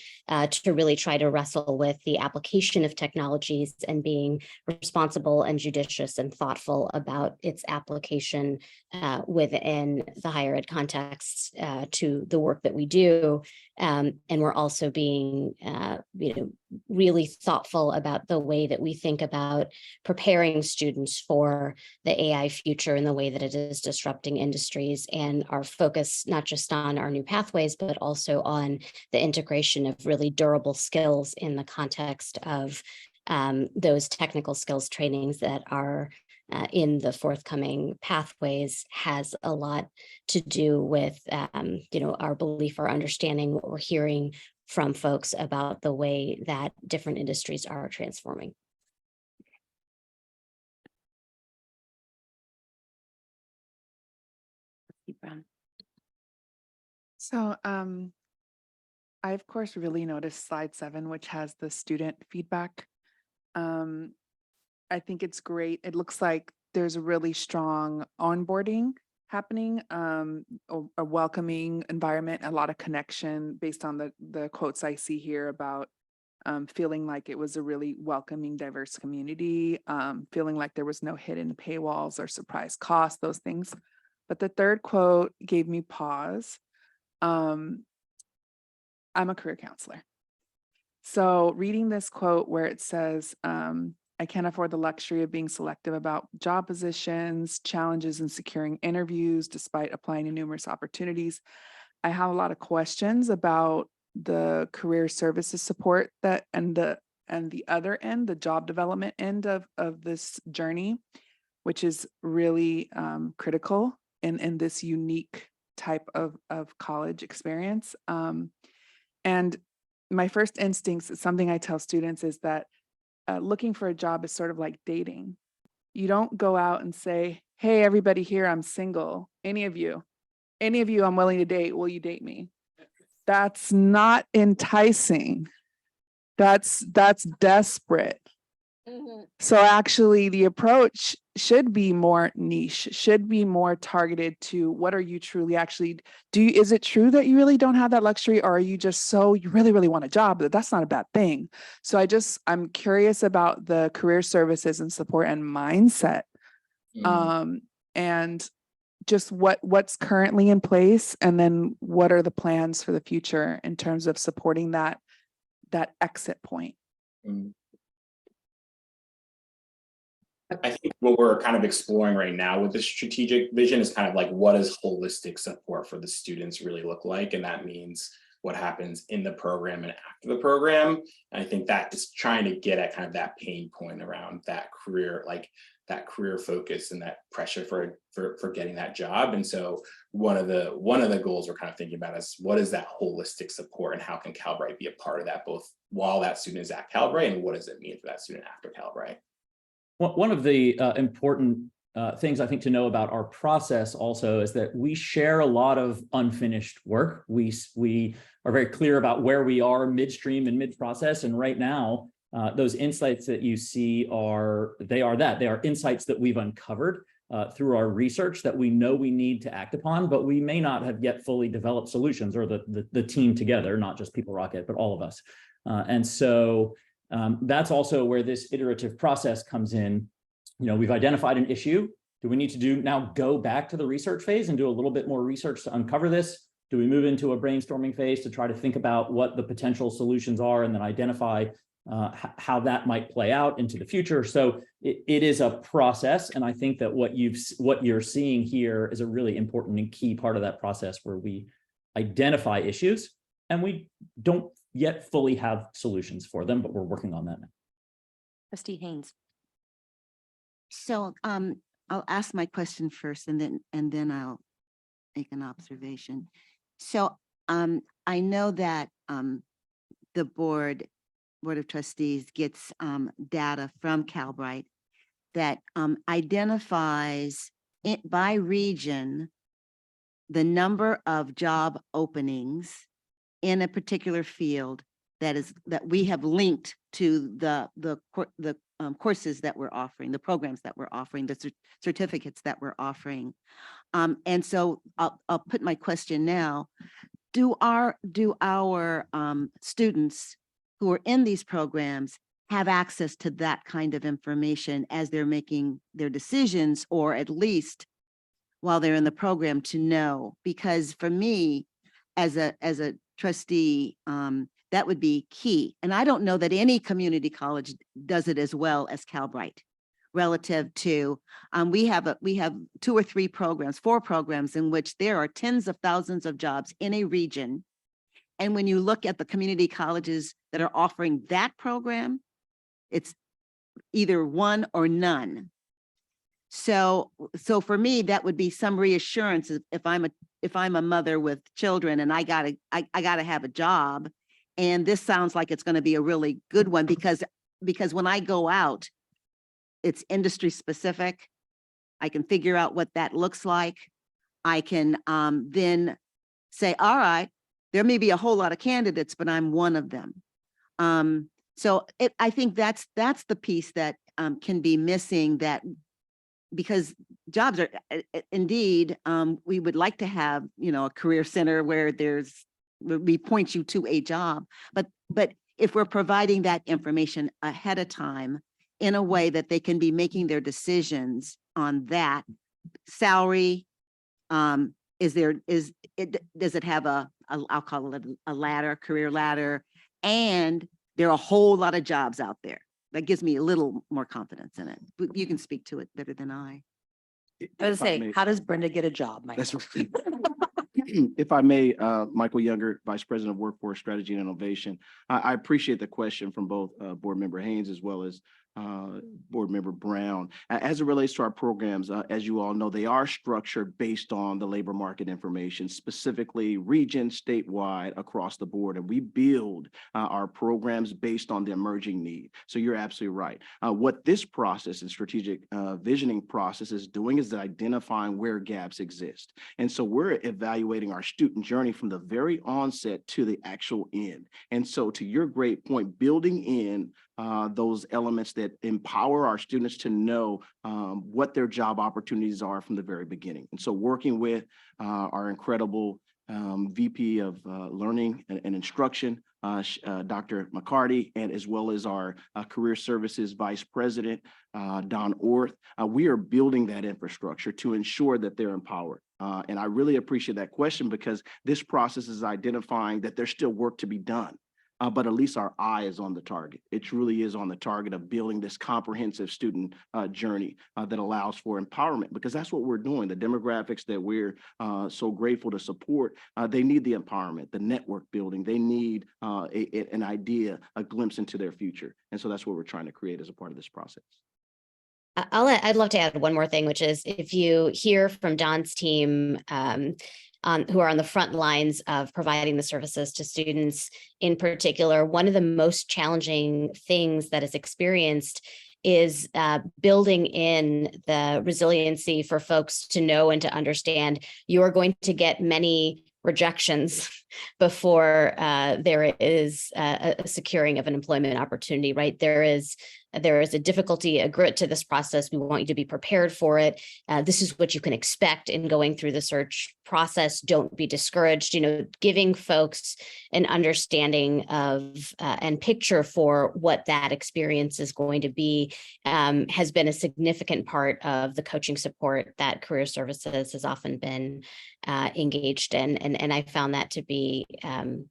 to really try to wrestle with the application of technologies and being responsible and judicious and thoughtful about its application within the higher ed context to the work that we do. And we're also being really thoughtful about the way that we think about preparing students for the AI future and the way that it is disrupting industries, and our focus not just on our new pathways, but also on the integration of really durable skills in the context of those technical skills trainings that are in the forthcoming pathways has a lot to do with, our belief or understanding what we're hearing from folks about the way that different industries are transforming. So I of course really noticed slide 7, which has the student feedback. I think it's great. It looks like there's a really strong onboarding happening, a welcoming environment, a lot of connection based on the quotes I see here about feeling like it was a really welcoming, diverse community, feeling like there was no hidden paywalls or surprise costs, those things. But the third quote gave me pause. I'm a career counselor. So reading this quote where it says, I can't afford the luxury of being selective about job positions, challenges in securing interviews, despite applying to numerous opportunities. I have a lot of questions about the career services support that and the other end, the job development end of this journey, which is really critical in this unique type of college experience. And my first instincts is something I tell students is that looking for a job is sort of like dating. You don't go out and say, hey, everybody here, I'm single. Any of you, I'm willing to date. Will you date me? That's not enticing. That's desperate. So actually the approach should be more niche, should be more targeted to what are you truly actually is it true that you really don't have that luxury, or are you just you really want a job? That's not a bad thing. So I'm curious about the career services and support and mindset. And just what's currently in place, and then what are the plans for the future in terms of supporting that exit point. I think what we're kind of exploring right now with the strategic vision is kind of like, what does holistic support for the students really look like? And that means what happens in the program and after the program. And I think that is trying to get at kind of that pain point around that career, like that career focus and that pressure for getting that job. And so one of the goals we're kind of thinking about is, what is that holistic support and how can Calbright be a part of that, both while that student is at Calbright, and what does it mean for that student after Calbright? One of the important things I think to know about our process also is that we share a lot of unfinished work. We are very clear about where we are midstream and mid-process. And right now, those insights that you see they are insights that we've uncovered through our research that we know we need to act upon, but we may not have yet fully developed solutions, or the team together, not just People Rocket, but all of us. And so that's also where this iterative process comes in. We've identified an issue. Do we need to now go back to the research phase and do a little bit more research to uncover this? Do we move into a brainstorming phase to try to think about what the potential solutions are and then identify how that might play out into the future? So it is a process. And I think that what you're seeing here is a really important and key part of that process, where we identify issues and we don't yet fully have solutions for them, but we're working on that now. Trustee Haynes. So I'll ask my question first, and then I'll make an observation. So I know that the Board of Trustees gets data from Calbright that identifies by region the number of job openings in a particular field that we have linked to the courses that we're offering, the programs that we're offering, the certificates that we're offering. And so I'll put my question now. Do our students who are in these programs have access to that kind of information as they're making their decisions, or at least while they're in the program, to know? Because for me, as a trustee, that would be key. And I don't know that any community college does it as well as Calbright relative to, we have 2 or 3 programs, 4 programs in which there are tens of thousands of jobs in a region. And when you look at the community colleges that are offering that program, It's either one or none. So for me, that would be some reassurance if I'm a mother with children and I gotta have a job. And this sounds like it's going to be a really good one because when I go out, it's industry specific. I can figure out what that looks like. I can then say, all right, there may be a whole lot of candidates, but I'm one of them. I think that's the piece that can be missing, that because jobs are indeed, we would like to have, a career center where we point you to a job, but if we're providing that information ahead of time in a way that they can be making their decisions on that salary, does it have I'll call it a ladder, career ladder, and there are a whole lot of jobs out there. That gives me a little more confidence in it. But you can speak to it better than I. I was say, how does Brenda get a job, Michael? That's right. If I may, Michael Younger, Vice President of Workforce Strategy and Innovation. I appreciate the question from both Board Member Haynes as well as Board Member Brown. As it relates to our programs, as you all know, they are structured based on the labor market information, specifically region, statewide, across the board. And we build our programs based on the emerging need. So you're absolutely right. What this process and strategic visioning process is doing is identifying where gaps exist. And so we're evaluating our student journey from the very onset to the actual end. And so to your great point, building in those elements that empower our students to know what their job opportunities are from the very beginning. And so working with our incredible VP of Learning and Instruction, Dr. McCarty, and as well as our Career Services Vice President, Don Orth, we are building that infrastructure to ensure that they're empowered. And I really appreciate that question because this process is identifying that there's still work to be done. But at least our eye is on the target. It truly is on the target of building this comprehensive student journey that allows for empowerment, because that's what we're doing. The demographics that we're so grateful to support, they need the empowerment, the network building. They need an idea, a glimpse into their future. And so that's what we're trying to create as a part of this process. I'd love to add one more thing, which is if you hear from Don's team who are on the front lines of providing the services to students in particular, one of the most challenging things that is experienced is building in the resiliency for folks to know and to understand you're going to get many rejections before there is a securing of an employment opportunity, right? There is a difficulty, a grit to this process. We want you to be prepared for it. This is what you can expect in going through the search process. Don't be discouraged. Giving folks an understanding of and picture for what that experience is going to be has been a significant part of the coaching support that Career Services has often been engaged in. And I found that to be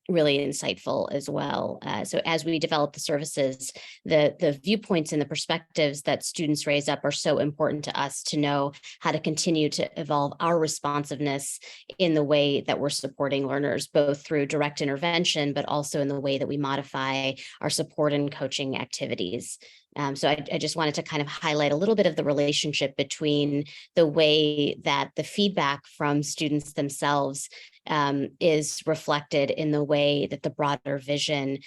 really insightful as well. So as we develop the services, the viewpoints and the perspectives that students raise up are so important to us to know how to continue to evolve our responsiveness in the way that we're supporting learners, both through direct intervention, but also in the way that we modify our support and coaching activities. So I just wanted to kind of highlight a little bit of the relationship between the way that the feedback from students themselves is reflected in the way that the broader vision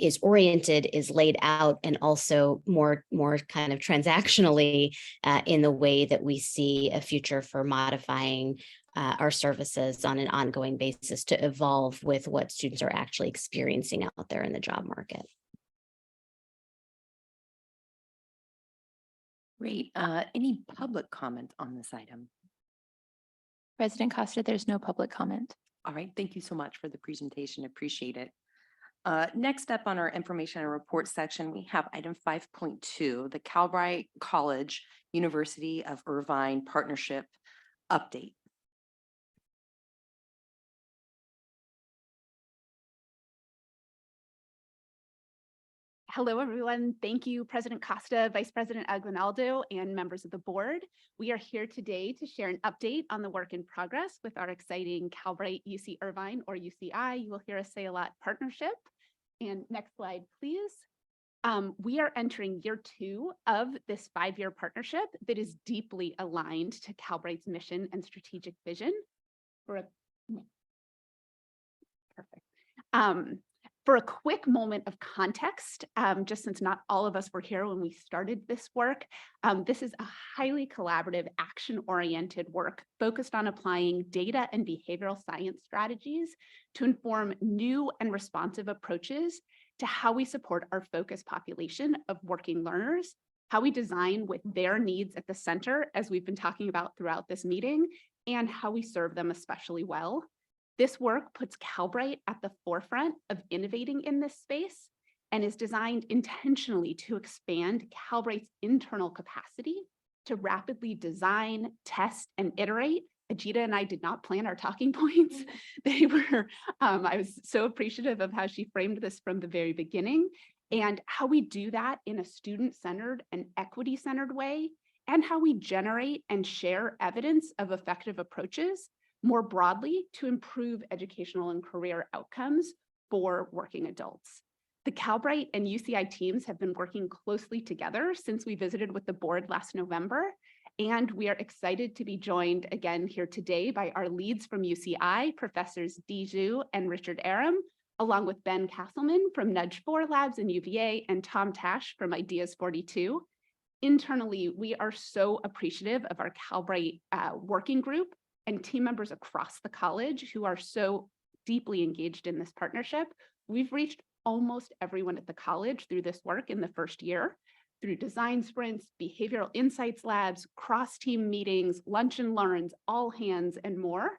is oriented, is laid out, and also more kind of transactionally in the way that we see a future for modifying our services on an ongoing basis to evolve with what students are actually experiencing out there in the job market. Great. Any public comment on this item? President Costa, there's no public comment. All right. Thank you so much for the presentation. Appreciate it. Next up on our information and report section, we have item 5.2, the Calbright College University of Irvine Partnership Update. Hello, everyone. Thank you, President Costa, Vice President Aguinaldo, and members of the board. We are here today to share an update on the work in progress with our exciting Calbright UC Irvine, or UCI, you will hear us say a lot, partnership. And next slide, please. We are entering year 2 of this 5-year partnership that is deeply aligned to Calbright's mission and strategic vision. For a quick moment of context, just since not all of us were here when we started this work, this is a highly collaborative, action-oriented work focused on applying data and behavioral science strategies to inform new and responsive approaches to how we support our focus population of working learners, how we design with their needs at the center, as we've been talking about throughout this meeting, and how we serve them especially well. This work puts Calbright at the forefront of innovating in this space and is designed intentionally to expand Calbright's internal capacity to rapidly design, test, and iterate. Ajita and I did not plan our talking points. They were, I was so appreciative of how she framed this from the very beginning and how we do that in a student-centered and equity-centered way, and how we generate and share evidence of effective approaches more broadly to improve educational and career outcomes for working adults. The Calbright and UCI teams have been working closely together since we visited with the board last November, and we are excited to be joined again here today by our leads from UCI, Professors Diju and Richard Aram, along with Ben Castleman from Nudge 4 Labs in UVA and Tom Tash from Ideas 42. Internally, we are so appreciative of our Calbright working group and team members across the college who are so deeply engaged in this partnership. We've reached almost everyone at the college through this work in the first year, through design sprints, behavioral insights labs, cross-team meetings, lunch and learns, all hands, and more.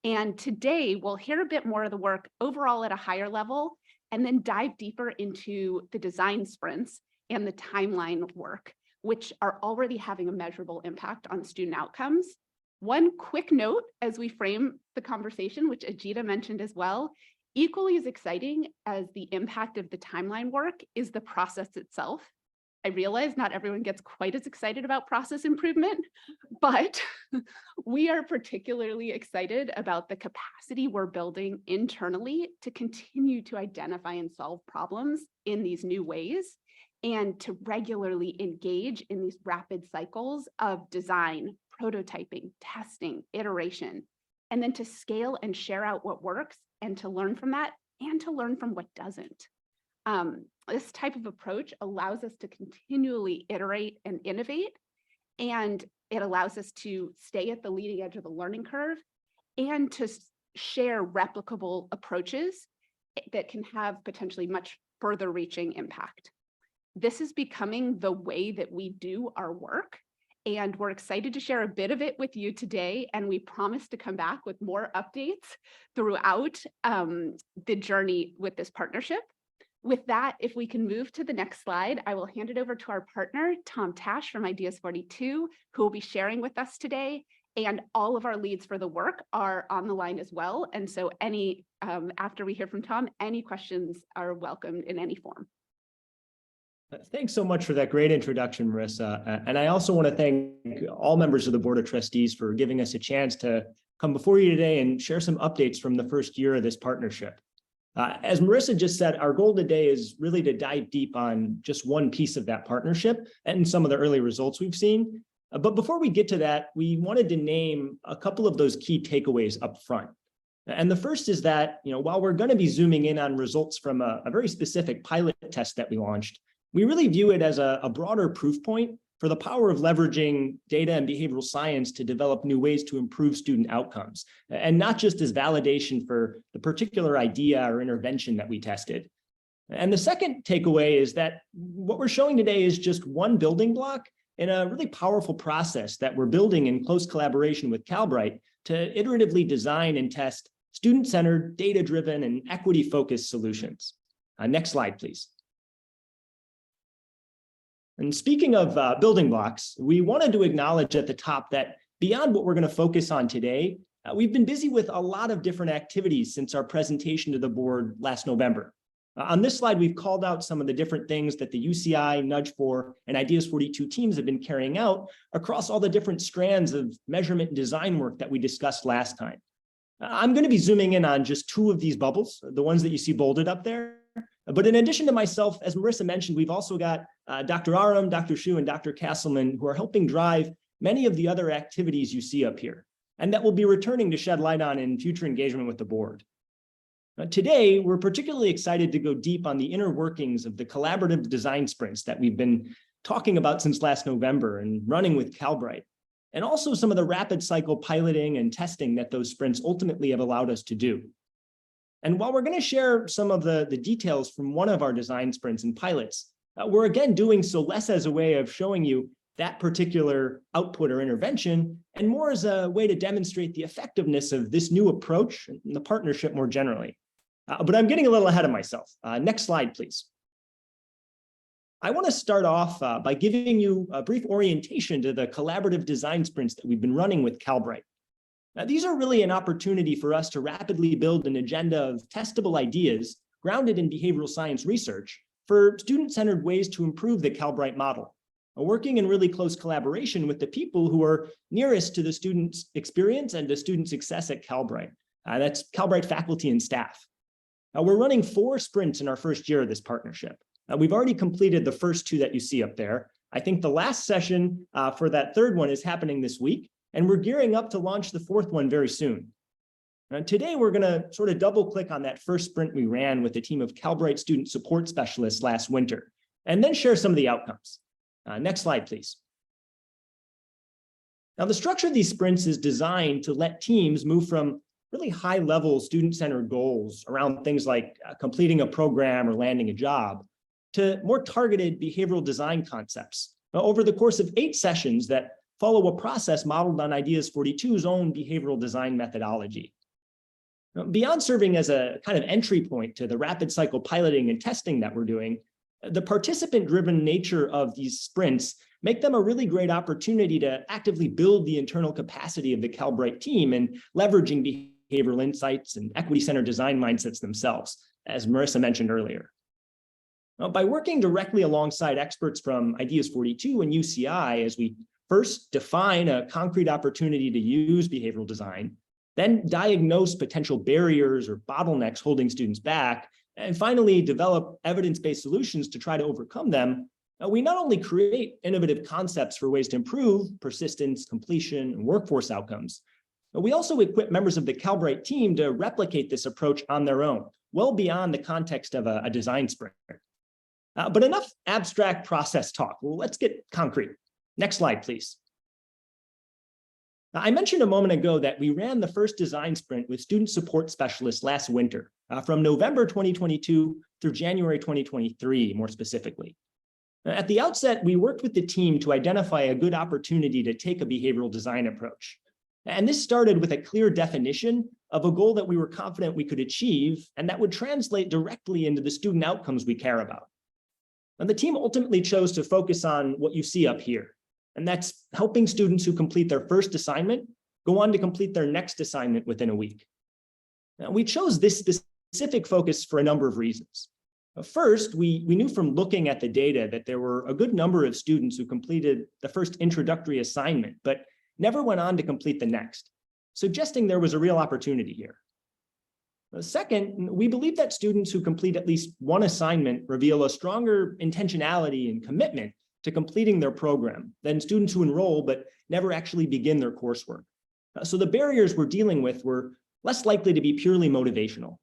And today we'll hear a bit more of the work overall at a higher level, and then dive deeper into the design sprints and the timeline work, which are already having a measurable impact on student outcomes. One quick note as we frame the conversation, which Ajita mentioned as well, equally as exciting as the impact of the timeline work is the process itself. I realize not everyone gets quite as excited about process improvement, but we are particularly excited about the capacity we're building internally to continue to identify and solve problems in these new ways, and to regularly engage in these rapid cycles of design, prototyping, testing, iteration, and then to scale and share out what works and to learn from that and to learn from what doesn't. This type of approach allows us to continually iterate and innovate, and it allows us to stay at the leading edge of the learning curve and to share replicable approaches that can have potentially much further reaching impact. This is becoming the way that we do our work, and we're excited to share a bit of it with you today, and we promise to come back with more updates throughout the journey with this partnership. With that, if we can move to the next slide, I will hand it over to our partner, Tom Tash from Ideas 42, who will be sharing with us today, and all of our leads for the work are on the line as well. And so after we hear from Tom, any questions are welcomed in any form. Thanks so much for that great introduction, Marissa. And I also want to thank all members of the Board of Trustees for giving us a chance to come before you today and share some updates from the first year of this partnership. As Marissa just said, our goal today is really to dive deep on just one piece of that partnership and some of the early results we've seen. But before we get to that, we wanted to name a couple of those key takeaways up front. And the first is that, while we're going to be zooming in on results from a very specific pilot test that we launched, we really view it as a broader proof point for the power of leveraging data and behavioral science to develop new ways to improve student outcomes, and not just as validation for the particular idea or intervention that we tested. And the second takeaway is that what we're showing today is just one building block in a really powerful process that we're building in close collaboration with Calbright to iteratively design and test student-centered, data-driven, and equity-focused solutions. Next slide, please. And speaking of building blocks, we wanted to acknowledge at the top that beyond what we're going to focus on today, we've been busy with a lot of different activities since our presentation to the board last November. On this slide, we've called out some of the different things that the UCI, Nudge 4, and Ideas 42 teams have been carrying out across all the different strands of measurement and design work that we discussed last time. I'm going to be zooming in on just two of these bubbles, the ones that you see bolded up there. But in addition to myself, as Marissa mentioned, we've also got Dr. Aram, Dr. Shu, and Dr. Castleman, who are helping drive many of the other activities you see up here, and that we'll be returning to shed light on in future engagement with the board. Today, we're particularly excited to go deep on the inner workings of the collaborative design sprints that we've been talking about since last November and running with Calbright, and also some of the rapid cycle piloting and testing that those sprints ultimately have allowed us to do. And while we're going to share some of the details from one of our design sprints and pilots, we're again doing so less as a way of showing you that particular output or intervention, and more as a way to demonstrate the effectiveness of this new approach and the partnership more generally. But I'm getting a little ahead of myself. Next slide, please. I want to start off by giving you a brief orientation to the collaborative design sprints that we've been running with Calbright. Now, these are really an opportunity for us to rapidly build an agenda of testable ideas grounded in behavioral science research for student-centered ways to improve the Calbright model, working in really close collaboration with the people who are nearest to the student's experience and to student success at Calbright. That's Calbright faculty and staff. We're running 4 sprints in our first year of this partnership. We've already completed the first 2 that you see up there. I think the last session for that third one is happening this week, and we're gearing up to launch the 4th one very soon. Today, we're going to sort of double click on that first sprint we ran with a team of Calbright student support specialists last winter, and then share some of the outcomes. Next slide, please. Now, the structure of these sprints is designed to let teams move from really high-level student-centered goals around things like completing a program or landing a job to more targeted behavioral design concepts over the course of 8 sessions that follow a process modeled on Ideas 42's own behavioral design methodology. Now, beyond serving as a kind of entry point to the rapid cycle piloting and testing that we're doing, the participant-driven nature of these sprints make them a really great opportunity to actively build the internal capacity of the Calbright team and leveraging behavioral insights and equity-centered design mindsets themselves, as Marissa mentioned earlier. Now, by working directly alongside experts from Ideas 42 and UCI, as we first define a concrete opportunity to use behavioral design, then diagnose potential barriers or bottlenecks holding students back, and finally develop evidence-based solutions to try to overcome them, we not only create innovative concepts for ways to improve persistence, completion, and workforce outcomes, but we also equip members of the Calbright team to replicate this approach on their own, well beyond the context of a design sprint. But enough abstract process talk. Well, let's get concrete. Next slide, please. Now, I mentioned a moment ago that we ran the first design sprint with student support specialists last winter, from November 2022 through January 2023, more specifically. At the outset, we worked with the team to identify a good opportunity to take a behavioral design approach. And this started with a clear definition of a goal that we were confident we could achieve and that would translate directly into the student outcomes we care about. And the team ultimately chose to focus on what you see up here, and that's helping students who complete their first assignment go on to complete their next assignment within a week. Now, we chose this specific focus for a number of reasons. First, we knew from looking at the data that there were a good number of students who completed the first introductory assignment, but never went on to complete the next, suggesting there was a real opportunity here. Second, we believe that students who complete at least one assignment reveal a stronger intentionality and commitment to completing their program than students who enroll but never actually begin their coursework. So the barriers we're dealing with were less likely to be purely motivational.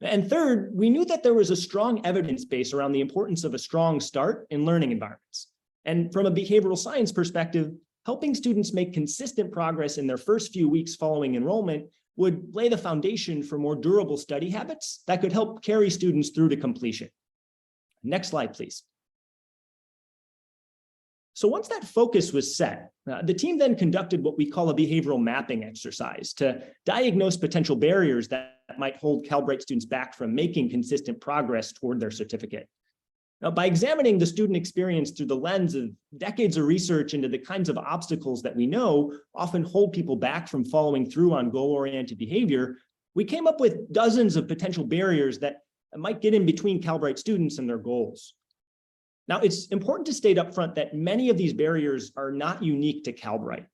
And third, we knew that there was a strong evidence base around the importance of a strong start in learning environments. And from a behavioral science perspective, helping students make consistent progress in their first few weeks following enrollment would lay the foundation for more durable study habits that could help carry students through to completion. Next slide, please. So once that focus was set, the team then conducted what we call a behavioral mapping exercise to diagnose potential barriers that might hold Calbright students back from making consistent progress toward their certificate. Now, by examining the student experience through the lens of decades of research into the kinds of obstacles that we know often hold people back from following through on goal-oriented behavior, we came up with dozens of potential barriers that might get in between Calbright students and their goals. Now, it's important to state up front that many of these barriers are not unique to Calbright.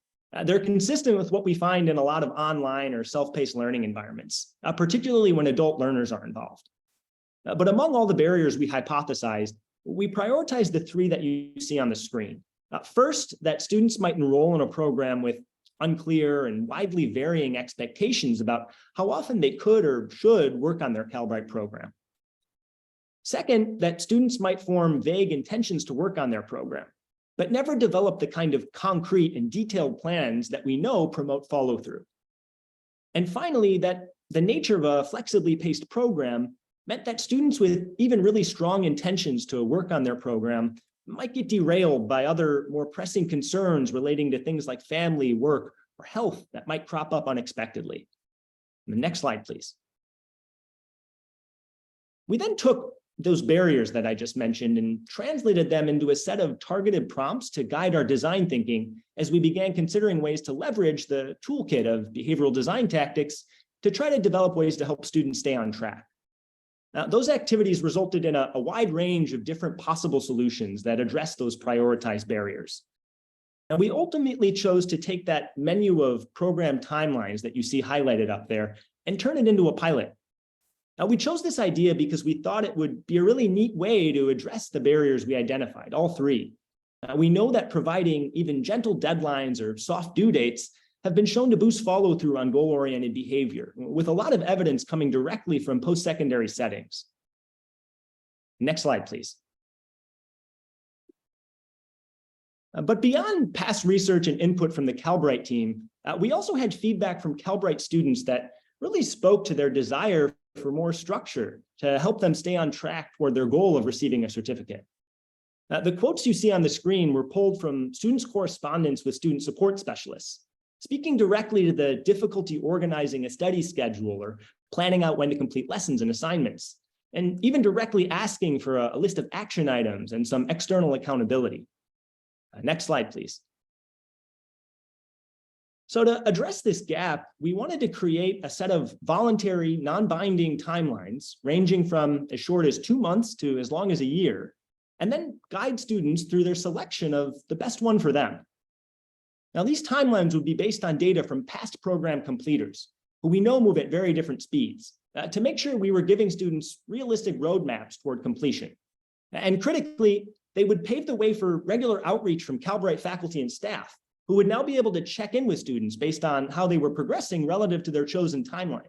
They're consistent with what we find in a lot of online or self-paced learning environments, particularly when adult learners are involved. But among all the barriers we hypothesized, we prioritized the three that you see on the screen. First, that students might enroll in a program with unclear and widely varying expectations about how often they could or should work on their Calbright program. Second, that students might form vague intentions to work on their program, but never develop the kind of concrete and detailed plans that we know promote follow-through. And finally, that the nature of a flexibly paced program meant that students with even really strong intentions to work on their program might get derailed by other more pressing concerns relating to things like family, work, or health that might crop up unexpectedly. The next slide, please. We then took those barriers that I just mentioned and translated them into a set of targeted prompts to guide our design thinking as we began considering ways to leverage the toolkit of behavioral design tactics to try to develop ways to help students stay on track. Now, those activities resulted in a wide range of different possible solutions that address those prioritized barriers. And we ultimately chose to take that menu of program timelines that you see highlighted up there and turn it into a pilot. Now, we chose this idea because we thought it would be a really neat way to address the barriers we identified, all three. We know that providing even gentle deadlines or soft due dates have been shown to boost follow-through on goal-oriented behavior, with a lot of evidence coming directly from post-secondary settings. Next slide, please. But beyond past research and input from the Calbright team, we also had feedback from Calbright students that really spoke to their desire for more structure to help them stay on track toward their goal of receiving a certificate. The quotes you see on the screen were pulled from students' correspondence with student support specialists, speaking directly to the difficulty organizing a study schedule or planning out when to complete lessons and assignments, and even directly asking for a list of action items and some external accountability. Next slide, please. So to address this gap, we wanted to create a set of voluntary, non-binding timelines ranging from as short as 2 months to as long as a year, and then guide students through their selection of the best one for them. Now, these timelines would be based on data from past program completers, who we know move at very different speeds, to make sure we were giving students realistic roadmaps toward completion. And critically, they would pave the way for regular outreach from Calbright faculty and staff, who would now be able to check in with students based on how they were progressing relative to their chosen timeline,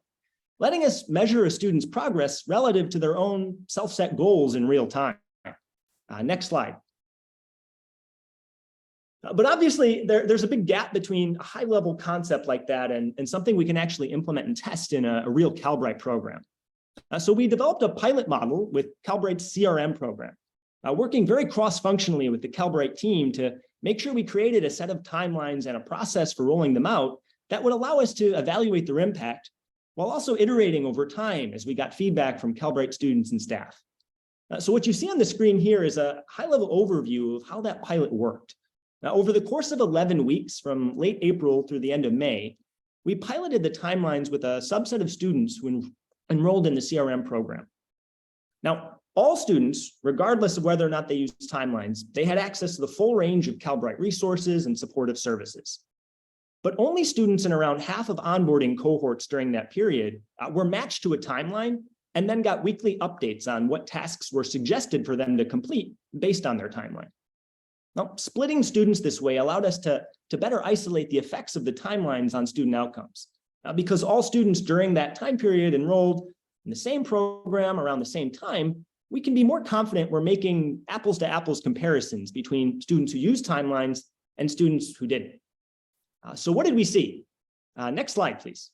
letting us measure a student's progress relative to their own self-set goals in real time. Next slide. But obviously, there's a big gap between a high-level concept like that and something we can actually implement and test in a real Calbright program. So we developed a pilot model with Calbright's CRM program, working very cross-functionally with the Calbright team to make sure we created a set of timelines and a process for rolling them out that would allow us to evaluate their impact while also iterating over time as we got feedback from Calbright students and staff. So what you see on the screen here is a high-level overview of how that pilot worked. Now, over the course of 11 weeks, from late April through the end of May, we piloted the timelines with a subset of students who enrolled in the CRM program. Now, all students, regardless of whether or not they used timelines, they had access to the full range of Calbright resources and supportive services. But only students in around half of onboarding cohorts during that period were matched to a timeline and then got weekly updates on what tasks were suggested for them to complete based on their timeline. Now, splitting students this way allowed us to better isolate the effects of the timelines on student outcomes. Because all students during that time period enrolled in the same program around the same time, we can be more confident we're making apples to apples comparisons between students who use timelines and students who didn't. So what did we see? Next slide, please.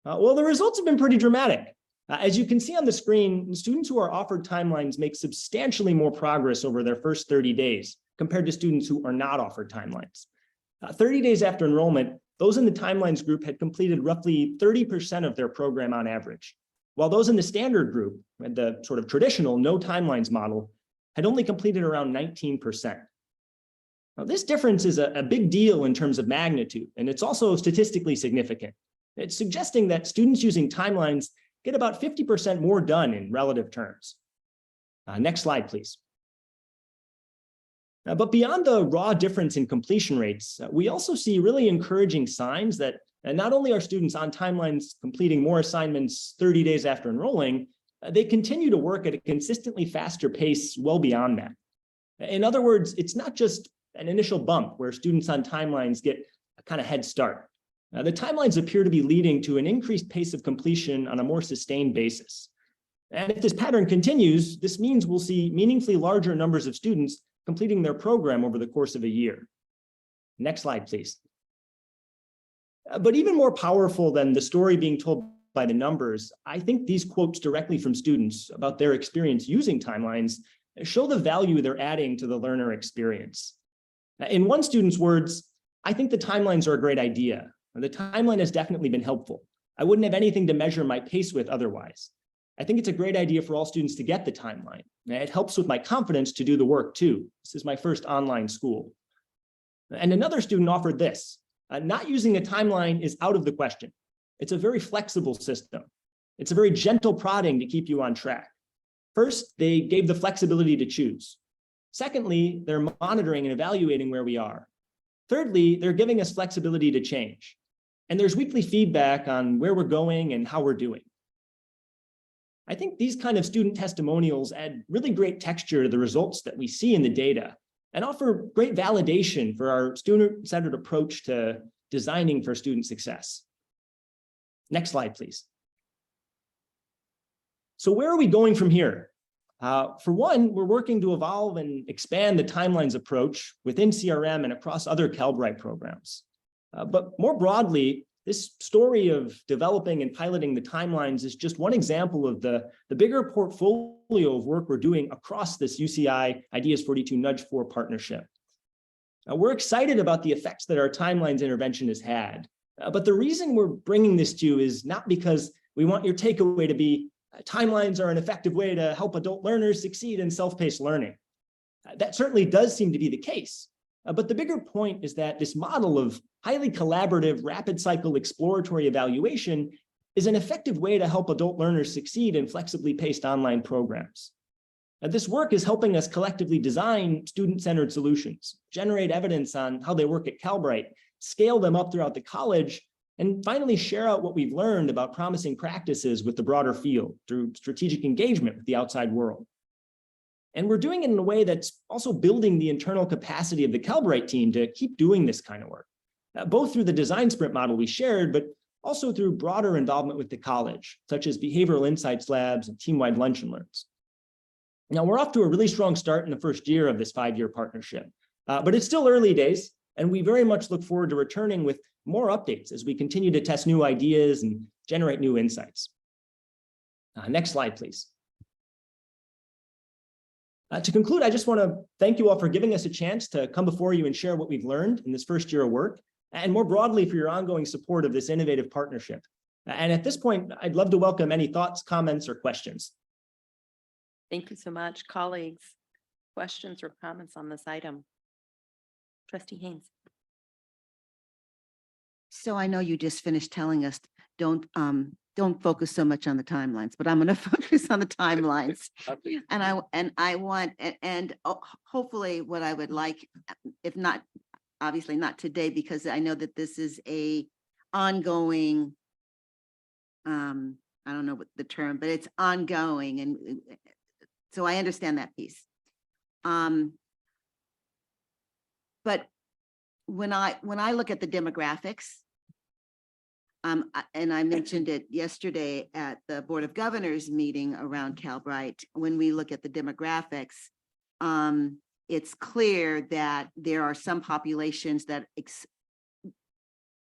Well, the results have been pretty dramatic. As you can see on the screen, students who are offered timelines make substantially more progress over their first 30 days compared to students who are not offered timelines. 30 days after enrollment, those in the timelines group had completed roughly 30% of their program on average, while those in the standard group, the sort of traditional no timelines model, had only completed around 19%. Now, this difference is a big deal in terms of magnitude, and it's also statistically significant. It's suggesting that students using timelines get about 50% more done in relative terms. Next slide, please. But beyond the raw difference in completion rates, we also see really encouraging signs that not only are students on timelines completing more assignments 30 days after enrolling, They continue to work at a consistently faster pace well beyond that. In other words, it's not just an initial bump where students on timelines get a kind of head start. The timelines appear to be leading to an increased pace of completion on a more sustained basis. And if this pattern continues, this means we'll see meaningfully larger numbers of students completing their program over the course of a year. Next slide, please. But even more powerful than the story being told by the numbers, I think these quotes directly from students about their experience using timelines show the value they're adding to the learner experience. In one student's words, I think the timelines are a great idea. The timeline has definitely been helpful. I wouldn't have anything to measure my pace with otherwise. I think it's a great idea for all students to get the timeline. It helps with my confidence to do the work too. This is my first online school. And another student offered this. Not using a timeline is out of the question. It's a very flexible system. It's a very gentle prodding to keep you on track. First, they gave the flexibility to choose. Secondly, they're monitoring and evaluating where we are. Thirdly, they're giving us flexibility to change. And there's weekly feedback on where we're going and how we're doing. I think these kind of student testimonials add really great texture to the results that we see in the data and offer great validation for our student-centered approach to designing for student success. Next slide, please. So where are we going from here? For one, we're working to evolve and expand the timelines approach within CRM and across other Calbright programs. But more broadly, this story of developing and piloting the timelines is just one example of the bigger portfolio of work we're doing across this UCI Ideas 42 Nudge 4 partnership. We're excited about the effects that our timelines intervention has had. But the reason we're bringing this to you is not because we want your takeaway to be timelines are an effective way to help adult learners succeed in self-paced learning. That certainly does seem to be the case. But the bigger point is that this model of highly collaborative, rapid cycle exploratory evaluation is an effective way to help adult learners succeed in flexibly paced online programs. And this work is helping us collectively design student-centered solutions, generate evidence on how they work at Calbright, scale them up throughout the college, and finally share out what we've learned about promising practices with the broader field through strategic engagement with the outside world. And we're doing it in a way that's also building the internal capacity of the Calbright team to keep doing this kind of work, both through the design sprint model we shared, but also through broader involvement with the college, such as behavioral insights labs and team-wide lunch and learns. Now, we're off to a really strong start in the first year of this 5-year partnership, but it's still early days, and we very much look forward to returning with more updates as we continue to test new ideas and generate new insights. Next slide, please. To conclude, I just want to thank you all for giving us a chance to come before you and share what we've learned in this first year of work, and more broadly for your ongoing support of this innovative partnership. And at this point, I'd love to welcome any thoughts, comments, or questions. Thank you so much, colleagues. Questions or comments on this item? Trustee Haynes. So I know you just finished telling us, don't focus so much on the timelines, but I'm going to focus on the timelines. Hopefully what I would like, if not, obviously not today, because I know that this is a ongoing, I don't know what the term, but it's ongoing. And so I understand that piece. But when I look at the demographics, and I mentioned it yesterday at the Board of Governors meeting around Calbright, when we look at the demographics, it's clear that there are some populations that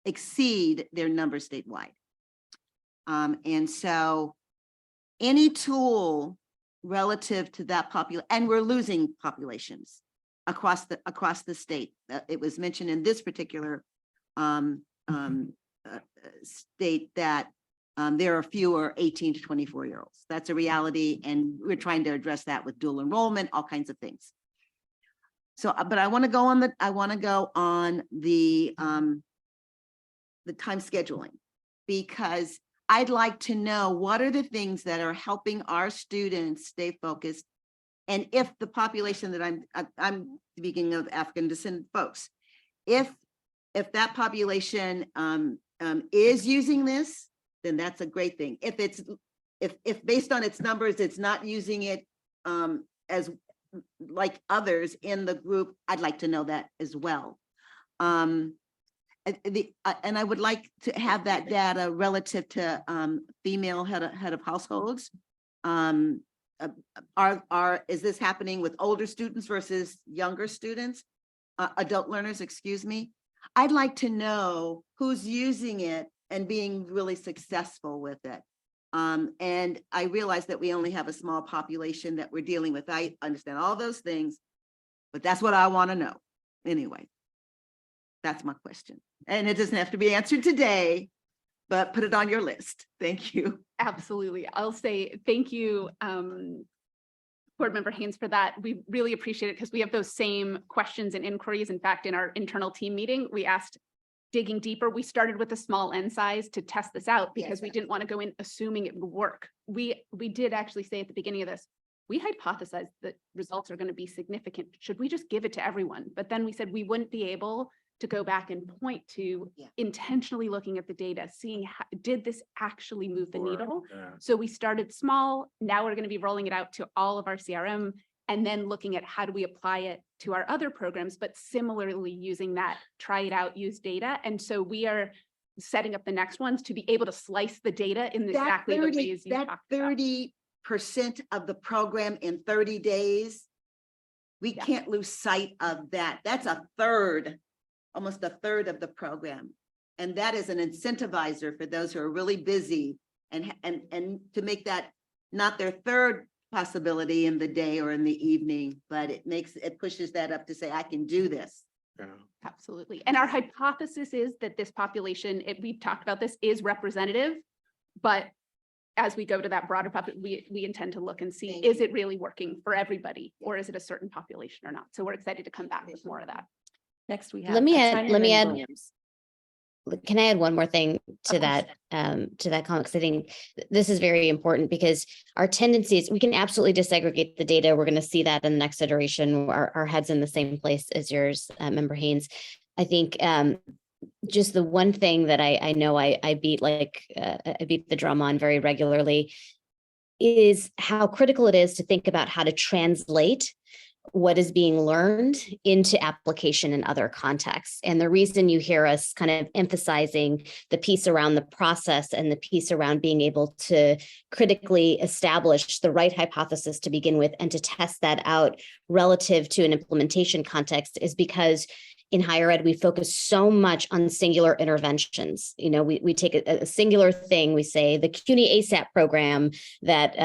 exceed their numbers statewide. And so any tool relative to that population, and we're losing populations across the state. It was mentioned in this particular state that there are fewer 18 to 24-year-olds. That's a reality, and we're trying to address that with dual enrollment, all kinds of things. So, but I want to go on the time scheduling, because I'd like to know what are the things that are helping our students stay focused. And if the population that I'm speaking of African descendant folks, if that population is using this, then that's a great thing. If it's if based on its numbers, it's not using it as like others in the group, I'd like to know that as well. And I would like to have that data relative to female head of households. Is this happening with older students versus younger students, adult learners, excuse me? I'd like to know who's using it and being really successful with it. And I realize that we only have a small population that we're dealing with. I understand all those things, but that's what I want to know. Anyway, that's my question. And it doesn't have to be answered today, but put it on your list. Thank you. Absolutely. I'll say thank you, Board Member Haynes, for that. We really appreciate it because we have those same questions and inquiries. In fact, in our internal team meeting, we asked digging deeper. We started with a small N size to test this out because we didn't want to go in assuming it would work. We did actually say at the beginning of this, we hypothesized that results are going to be significant. Should we just give it to everyone? But then we said we wouldn't be able to go back and point to intentionally looking at the data, seeing how, did this actually move the needle? So we started small. Now we're going to be rolling it out to all of our CRM and then looking at how do we apply it to our other programs, but similarly using that, try it out, use data. And so we are setting up the next ones to be able to slice the data in exactly the ways you talked about. 30% of the program in 30 days, we can't lose sight of that. That's a third, almost a third of the program. And that is an incentivizer for those who are really busy and to make that not their third possibility in the day or in the evening, but it pushes that up to say, I can do this. Absolutely. And our hypothesis is that this population, we've talked about this, is representative, but as we go to that broader population, we intend to look and see, is it really working for everybody or is it a certain population or not? So we're excited to come back with more of that. Next, we have. Let me add, Tanya Williams. can I add one more thing to that comment? Because I think this is very important because our tendencies, we can absolutely disaggregate the data. We're going to see that in the next iteration. Our head's in the same place as yours, Member Haynes. I think just the one thing that I know I beat the drum on very regularly is how critical it is to think about how to translate what is being learned into application in other contexts. And the reason you hear us kind of emphasizing the piece around the process and the piece around being able to critically establish the right hypothesis to begin with and to test that out relative to an implementation context is because in higher ed, we focus so much on singular interventions. You know, we take a singular thing, we say the CUNY ASAP program that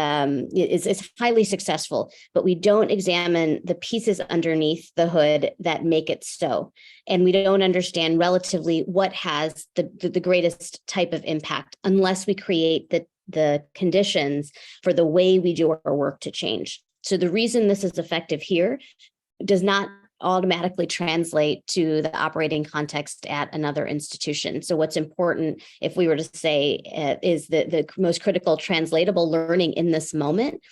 is highly successful, but we don't examine the pieces underneath the hood that make it so. And we don't understand relatively what has the greatest type of impact unless we create the conditions for the way we do our work to change. So the reason this is effective here does not automatically translate to the operating context at another institution. So what's important, if we were to say, is the most critical translatable learning in this moment,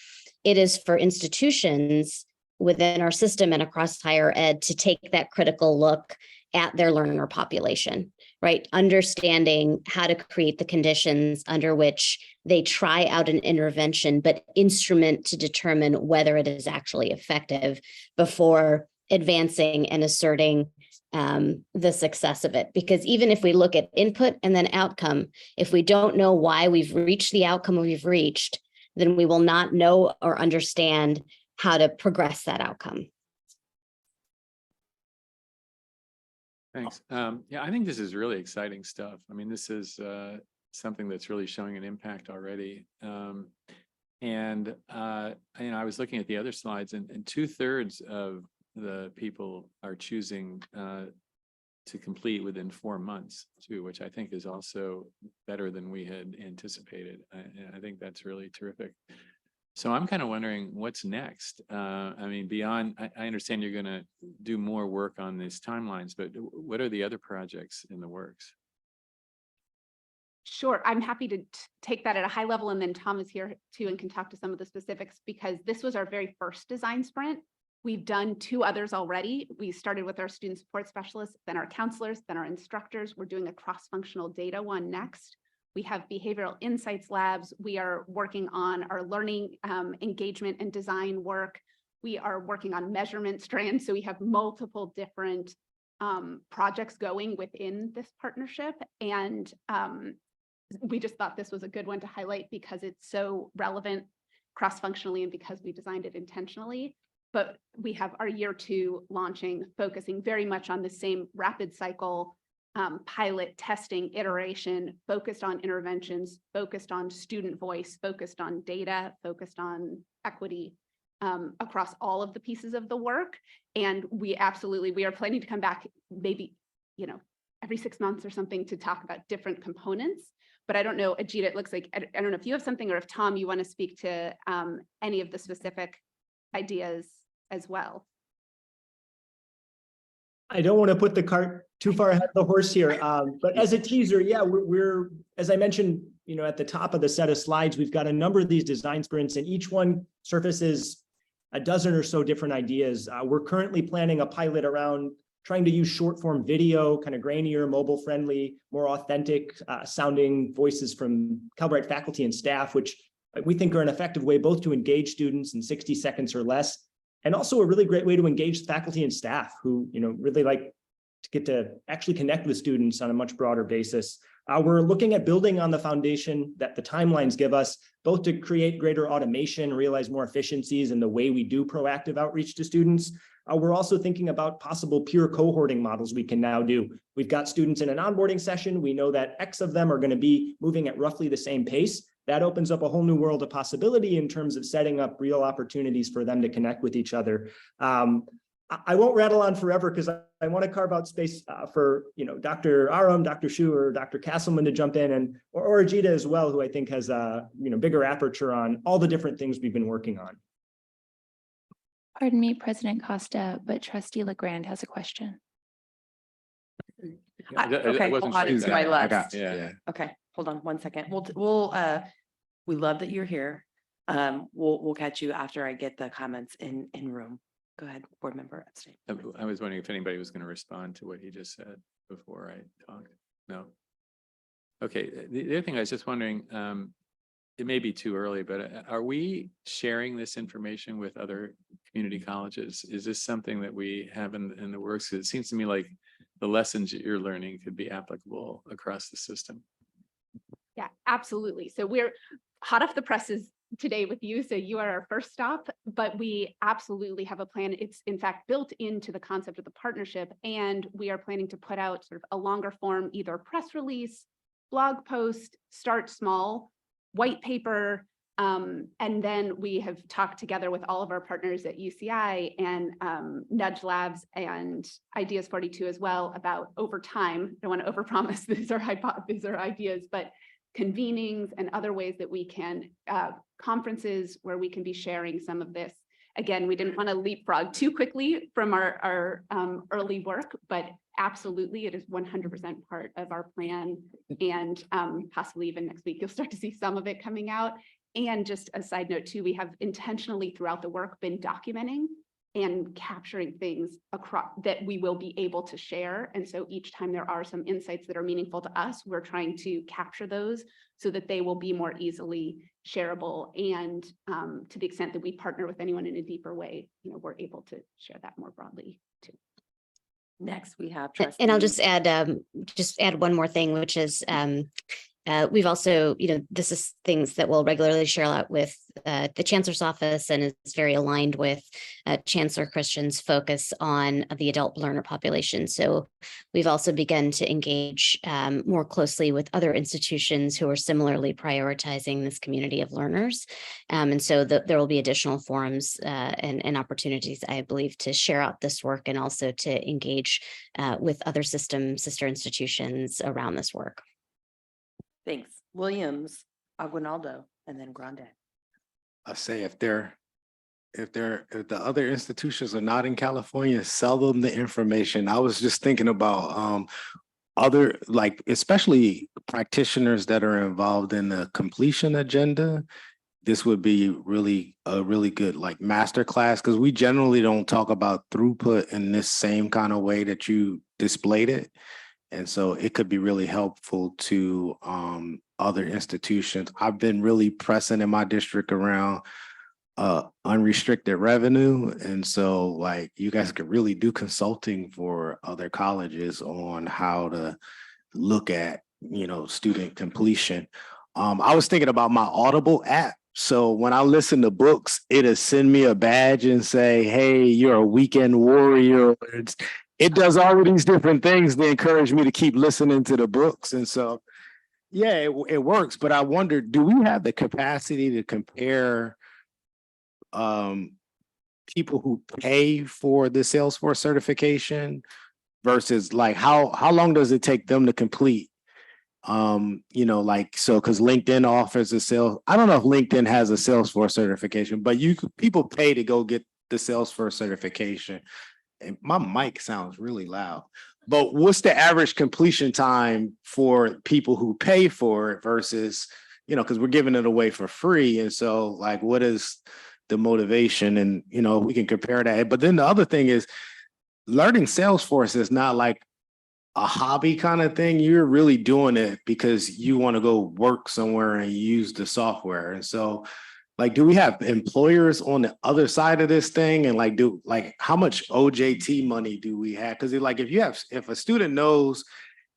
it is for institutions within our system and across higher ed to take that critical look at their learner population, right? Understanding how to create the conditions under which they try out an intervention, but instrument to determine whether it is actually effective before advancing and asserting the success of it. Because even if we look at input and then outcome, if we don't know why we've reached the outcome we've reached, then we will not know or understand how to progress that outcome. Thanks. Yeah, I think this is really exciting stuff. I mean, this is something that's really showing an impact already. And I was looking at the other slides, and 2/3 of the people are choosing to complete within 4 months too, which I think is also better than we had anticipated. I think that's really terrific. So I'm kind of wondering what's next. I mean, beyond, I understand you're going to do more work on these timelines, but what are the other projects in the works? Sure, I'm happy to take that at a high level, and then Tom is here too and can talk to some of the specifics because this was our very first design sprint. We've done 2 others already. We started with our student support specialists, then our counselors, then our instructors. We're doing a cross-functional data one next. We have behavioral insights labs. We are working on our learning engagement and design work. We are working on measurement strands. So we have multiple different projects going within this partnership. And we just thought this was a good one to highlight because it's so relevant cross-functionally and because we designed it intentionally. But we have our year 2 launching, focusing very much on the same rapid cycle pilot testing iteration, focused on interventions, focused on student voice, focused on data, focused on equity across all of the pieces of the work. And we are planning to come back maybe, every 6 months or something to talk about different components. But I don't know, Ajita, it looks like, I don't know if you have something or if Tom, you want to speak to any of the specific ideas as well. I don't want to put the cart too far ahead of the horse here, but as a teaser, yeah, we're as I mentioned, at the top of the set of slides, we've got a number of these design sprints, and each one surfaces a dozen or so different ideas. We're currently planning a pilot around trying to use short form video, kind of grainier, mobile friendly, more authentic sounding voices from Calbright faculty and staff, which we think are an effective way both to engage students in 60 seconds or less, and also a really great way to engage faculty and staff who, really like to get to actually connect with students on a much broader basis. We're looking at building on the foundation that the timelines give us, both to create greater automation, realize more efficiencies in the way we do proactive outreach to students. We're also thinking about possible peer cohorting models we can now do. We've got students in an onboarding session. We know that X of them are going to be moving at roughly the same pace. That opens up a whole new world of possibility in terms of setting up real opportunities for them to connect with each other. I won't rattle on forever because I want to carve out space for Dr. Aram, Dr. Shu, or Dr. Castleman to jump in, or Ajita as well, who I think has a bigger aperture on all the different things we've been working on. Pardon me, President Costa, but Trustee LeGrand has a question. Okay, hold on to my left. Yeah. Okay, hold on 1 second. We love that you're here. We'll catch you after I get the comments in room. Go ahead, board member Epstein. I was wondering if anybody was going to respond to what he just said before I talked. No. Okay, the other thing I was just wondering, it may be too early, but are we sharing this information with other community colleges? Is this something that we have in the works? It seems to me like the lessons that you're learning could be applicable across the system. Yeah, absolutely. So we're hot off the presses today with you. So you are our first stop, but we absolutely have a plan. It's in fact built into the concept of the partnership, and we are planning to put out sort of a longer form, either press release, blog post, start small, white paper. And then we have talked together with all of our partners at UCI and Nudge Labs and Ideas 42 as well about over time. I don't want to overpromise, these are ideas, but convenings and other ways that we can, conferences where we can be sharing some of this. Again, we didn't want to leapfrog too quickly from our early work, but absolutely it is 100% part of our plan. And possibly even next week, you'll start to see some of it coming out. And just a side note too, we have intentionally throughout the work been documenting and capturing things across that we will be able to share. And so each time there are some insights that are meaningful to us, we're trying to capture those so that they will be more easily shareable. And to the extent that we partner with anyone in a deeper way, we're able to share that more broadly too. Next, we have And I'll just add one more thing, which is we've also, this is things that we'll regularly share out with the Chancellor's office, and is very aligned with Chancellor Christian's focus on the adult learner population. So we've also begun to engage more closely with other institutions who are similarly prioritizing this community of learners. And so there will be additional forums and opportunities, I believe, to share out this work and also to engage with other sister institutions around this work. Thanks. Williams, Aguinaldo, and then Grande. I say if the other institutions are not in California, sell them the information. I was just thinking about other, like, especially practitioners that are involved in the completion agenda. This would be a really good like masterclass, because we generally don't talk about throughput in this same kind of way that you displayed it. And so it could be really helpful to other institutions. I've been really pressing in my district around unrestricted revenue. And so like you guys could really do consulting for other colleges on how to look at, you know, student completion. I was thinking about my Audible app. So when I listen to books, it'll send me a badge and say, hey, you're a weekend warrior. It does all of these different things to encourage me to keep listening to the books. And so, yeah, it works. But I wonder, do we have the capacity to compare people who pay for the Salesforce certification versus like how long does it take them to complete? You know, like, so because LinkedIn offers a sales, I don't know if LinkedIn has a Salesforce certification, but people pay to go get the Salesforce certification. And my mic sounds really loud. But what's the average completion time for people who pay for it versus, you know, because we're giving it away for free. And so like, what is the motivation? And, you know, we can compare that. But then the other thing is learning Salesforce is not like a hobby kind of thing. You're really doing it because you want to go work somewhere and use the software. And so like, do we have employers on the other side of this thing? And like, how much OJT money do we have? Because like, if a student knows,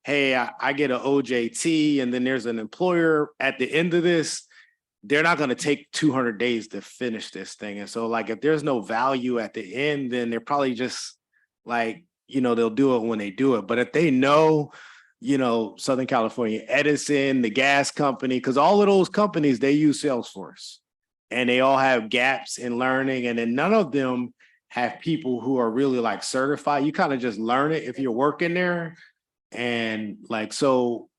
hey, I get an OJT and then there's an employer at the end of this, they're not going to take 200 days to finish this thing. And so like, if there's no value at the end, then they're probably just like, you know, they'll do it when they do it. But if they know, you know, Southern California, Edison, the gas company, because all of those companies, they use Salesforce and they all have gaps in learning. And then none of them have people who are really like certified. You kind of just learn it if you're working there. And like, so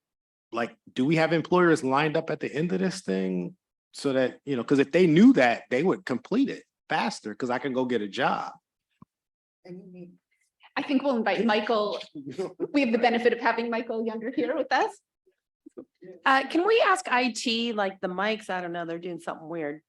like, do we have employers lined up at the end of this thing so that, you know, because if they knew that, they would complete it faster because I can go get a job. I think we'll invite Michael. We have the benefit of having Michael Younger here with us. Can we ask IT, like the mics? I don't know, they're doing something weird.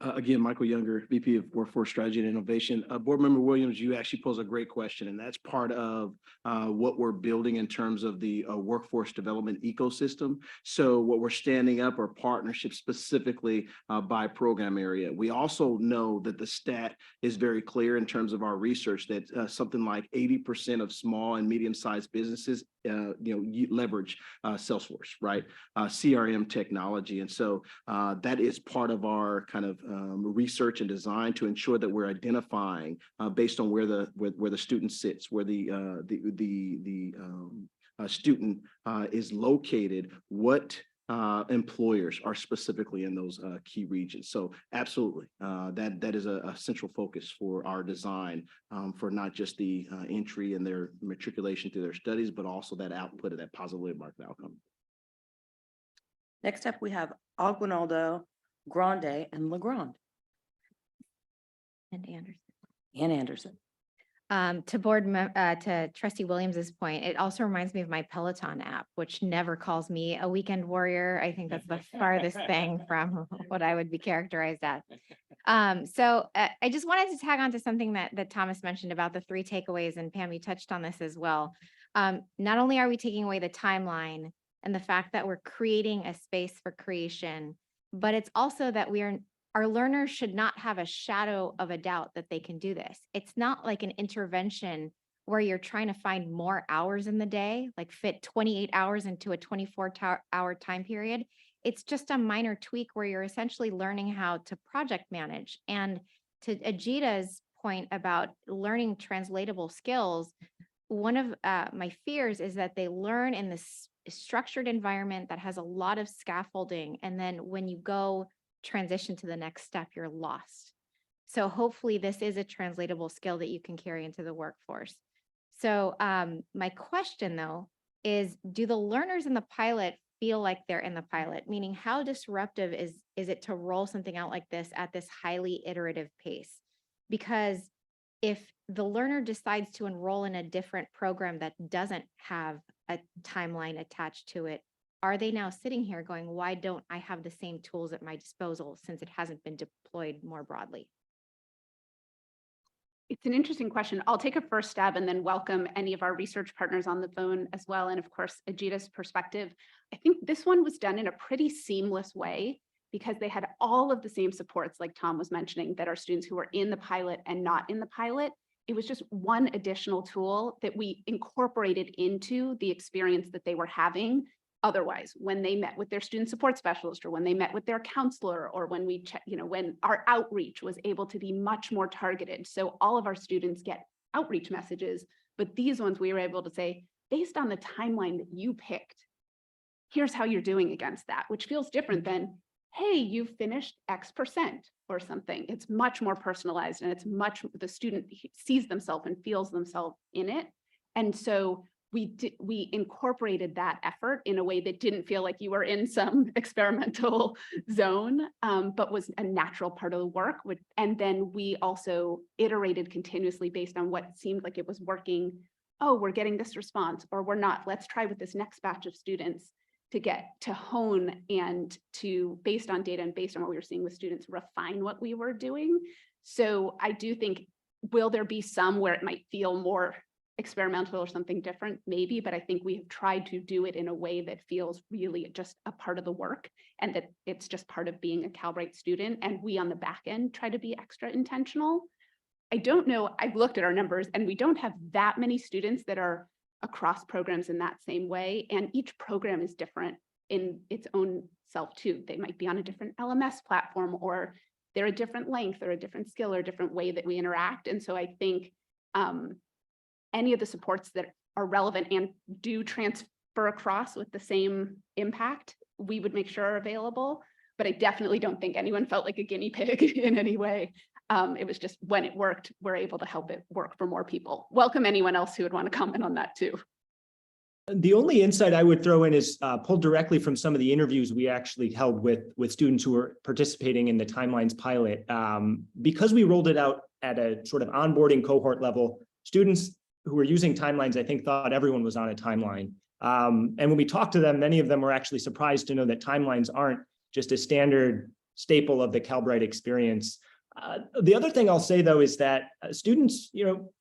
Again, Michael Younger, VP of Workforce Strategy and Innovation. Board Member Williams, you actually pose a great question, and that's part of what we're building in terms of the workforce development ecosystem. So what we're standing up are partnerships specifically by program area. We also know that the stat is very clear in terms of our research that something like 80% of small and medium-sized businesses leverage Salesforce, right? CRM technology. And so that is part of our kind of research and design to ensure that we're identifying based on where the student sits, where the student is located, what employers are specifically in those key regions. So absolutely, that is a central focus for our design for not just the entry and their matriculation through their studies, but also that output of that positive market outcome. Next up, we have Aguinaldo, Grande, and Legrand. And Anderson. And Anderson. To Trustee Williams's point, it also reminds me of my Peloton app, which never calls me a weekend warrior. I think that's the farthest thing from what I would be characterized as. So I just wanted to tag on to something that Thomas mentioned about the 3 takeaways, and Pam, you touched on this as well. Not only are we taking away the timeline and the fact that we're creating a space for creation, but it's also that our learners should not have a shadow of a doubt that they can do this. It's not like an intervention where you're trying to find more hours in the day, like fit 28 hours into a 24-hour time period. It's just a minor tweak where you're essentially learning how to project manage. And to Ajita's point about learning translatable skills, one of my fears is that they learn in this structured environment that has a lot of scaffolding. And then when you go transition to the next step, you're lost. So hopefully this is a translatable skill that you can carry into the workforce. So my question though is, do the learners in the pilot feel like they're in the pilot? Meaning, how disruptive is it to roll something out like this at this highly iterative pace? Because if the learner decides to enroll in a different program that doesn't have a timeline attached to it, are they now sitting here going, why don't I have the same tools at my disposal since it hasn't been deployed more broadly? It's an interesting question. I'll take a first stab and then welcome any of our research partners on the phone as well. And of course, Ajita's perspective. I think this one was done in a pretty seamless way because they had all of the same supports, like Tom was mentioning, that our students who were in the pilot and not in the pilot. It was just one additional tool that we incorporated into the experience that they were having. Otherwise, when they met with their student support specialist or when they met with their counselor or when we check, when our outreach was able to be much more targeted. So all of our students get outreach messages, but these ones we were able to say, based on the timeline that you picked, here's how you're doing against that, which feels different than, hey, you finished X% or something. It's much more personalized and the student sees themselves and feels themselves in it. And so we incorporated that effort in a way that didn't feel like you were in some experimental zone, but was a natural part of the work. And then we also iterated continuously based on what seemed like it was working. Oh, we're getting this response, or we're not. Let's try with this next batch of students to get to hone and to, based on data and based on what we were seeing with students, refine what we were doing. So I do think, will there be some where it might feel more experimental or something different? Maybe, but I think we have tried to do it in a way that feels really just a part of the work and that it's just part of being a Calbright student. And we on the back end try to be extra intentional. I don't know, I've looked at our numbers and we don't have that many students that are across programs in that same way. And each program is different in its own self too. They might be on a different LMS platform, or they're a different length or a different skill or a different way that we interact. And so I think any of the supports that are relevant and do transfer across with the same impact, we would make sure are available. But I definitely don't think anyone felt like a guinea pig in any way. It was just when it worked, we're able to help it work for more people. Welcome anyone else who would want to comment on that too. The only insight I would throw in is pulled directly from some of the interviews we actually held with students who were participating in the Timelines pilot. Because we rolled it out at a sort of onboarding cohort level, students who were using Timelines, I think, thought everyone was on a timeline. And when we talked to them, many of them were actually surprised to know that timelines aren't just a standard staple of the Calbright experience. The other thing I'll say, though, is that students,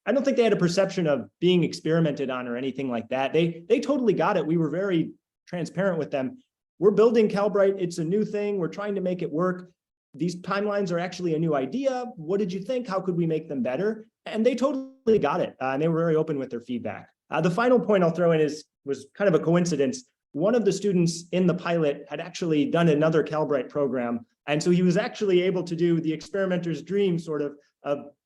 I don't think they had a perception of being experimented on or anything like that. They totally got it. We were very transparent with them. We're building Calbright. It's a new thing. We're trying to make it work. These timelines are actually a new idea. What did you think? How could we make them better? And they totally got it. And they were very open with their feedback. The final point I'll throw in was kind of a coincidence. One of the students in the pilot had actually done another Calbright program. And so he was actually able to do the experimenter's dream, sort of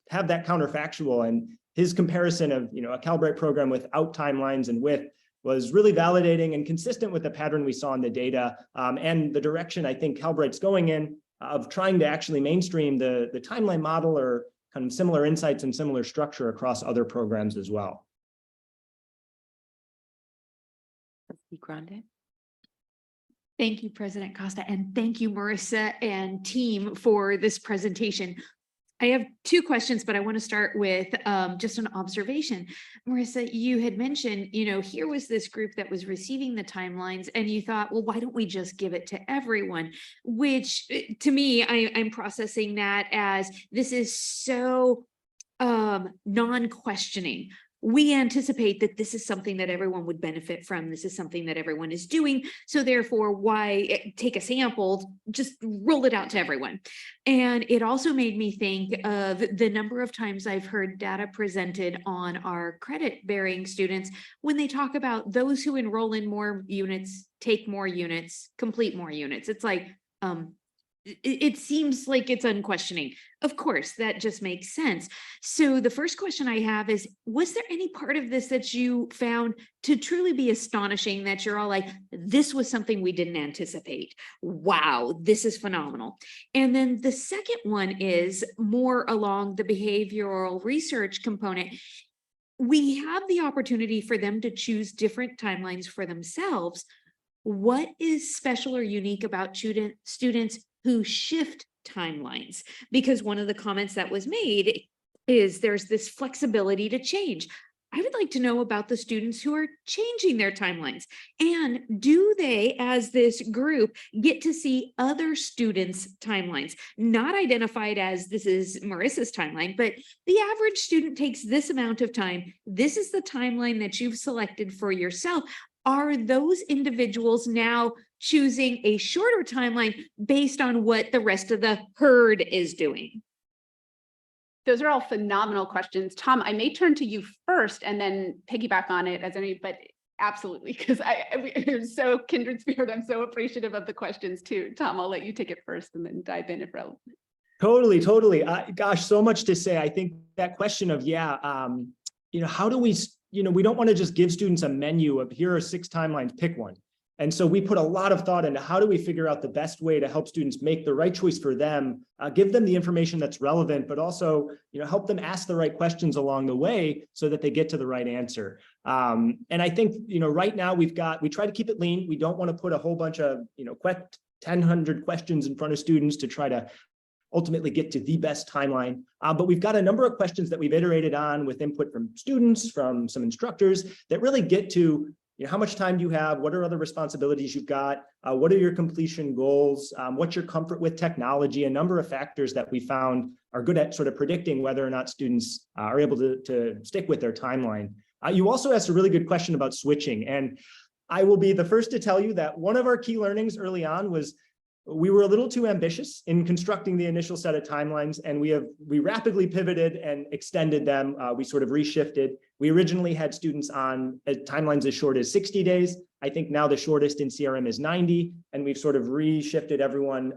have that counterfactual. And his comparison of a Calbright program without timelines and with was really validating and consistent with the pattern we saw in the data and the direction I think Calbright's going in of trying to actually mainstream the timeline model or kind of similar insights and similar structure across other programs as well. Grande. Thank you, President Costa, and thank you, Marissa and team, for this presentation. I have two questions, but I want to start with just an observation. Marissa, you had mentioned, here was this group that was receiving the timelines, and you thought, well, why don't we just give it to everyone? Which to me, I'm processing that as this is so non-questioning. We anticipate that this is something that everyone would benefit from. This is something that everyone is doing. So therefore, why take a sample, just roll it out to everyone. And it also made me think of the number of times I've heard data presented on our credit-bearing students when they talk about those who enroll in more units, take more units, complete more units. It's like, it seems like it's unquestioning. Of course, that just makes sense. So the first question I have is, was there any part of this that you found to truly be astonishing, that you're all like, this was something we didn't anticipate? Wow, this is phenomenal. And then the second one is more along the behavioral research component. We have the opportunity for them to choose different timelines for themselves. What is special or unique about students who shift timelines? Because one of the comments that was made is there's this flexibility to change. I would like to know about the students who are changing their timelines. And do they, as this group, get to see other students' timelines? Not identified as this is Marissa's timeline, but the average student takes this amount of time. This is the timeline that you've selected for yourself. Are those individuals now choosing a shorter timeline based on what the rest of the herd is doing? Those are all phenomenal questions. Tom, I may turn to you first and then piggyback on it as any, but absolutely, because I'm so kindred spirit. I'm so appreciative of the questions too. Tom, I'll let you take it first and then dive in if relevant. Totally. Gosh, so much to say. I think that question of, how do we, we don't want to just give students a menu of here are 6 timelines, pick one. And so we put a lot of thought into how do we figure out the best way to help students make the right choice for them, give them the information that's relevant, but also, help them ask the right questions along the way so that they get to the right answer. And I think, right now we try to keep it lean. We don't want to put a whole bunch of, 1,000 questions in front of students to try to ultimately get to the best timeline. But we've got a number of questions that we've iterated on with input from students, from some instructors that really get to how much time do you have? What are other responsibilities you've got? What are your completion goals? What's your comfort with technology? A number of factors that we found are good at sort of predicting whether or not students are able to stick with their timeline. You also asked a really good question about switching. And I will be the first to tell you that one of our key learnings early on was we were a little too ambitious in constructing the initial set of timelines, and we rapidly pivoted and extended them. We sort of reshifted. We originally had students on timelines as short as 60 days. I think now the shortest in CRM is 90, and we've sort of reshifted everyone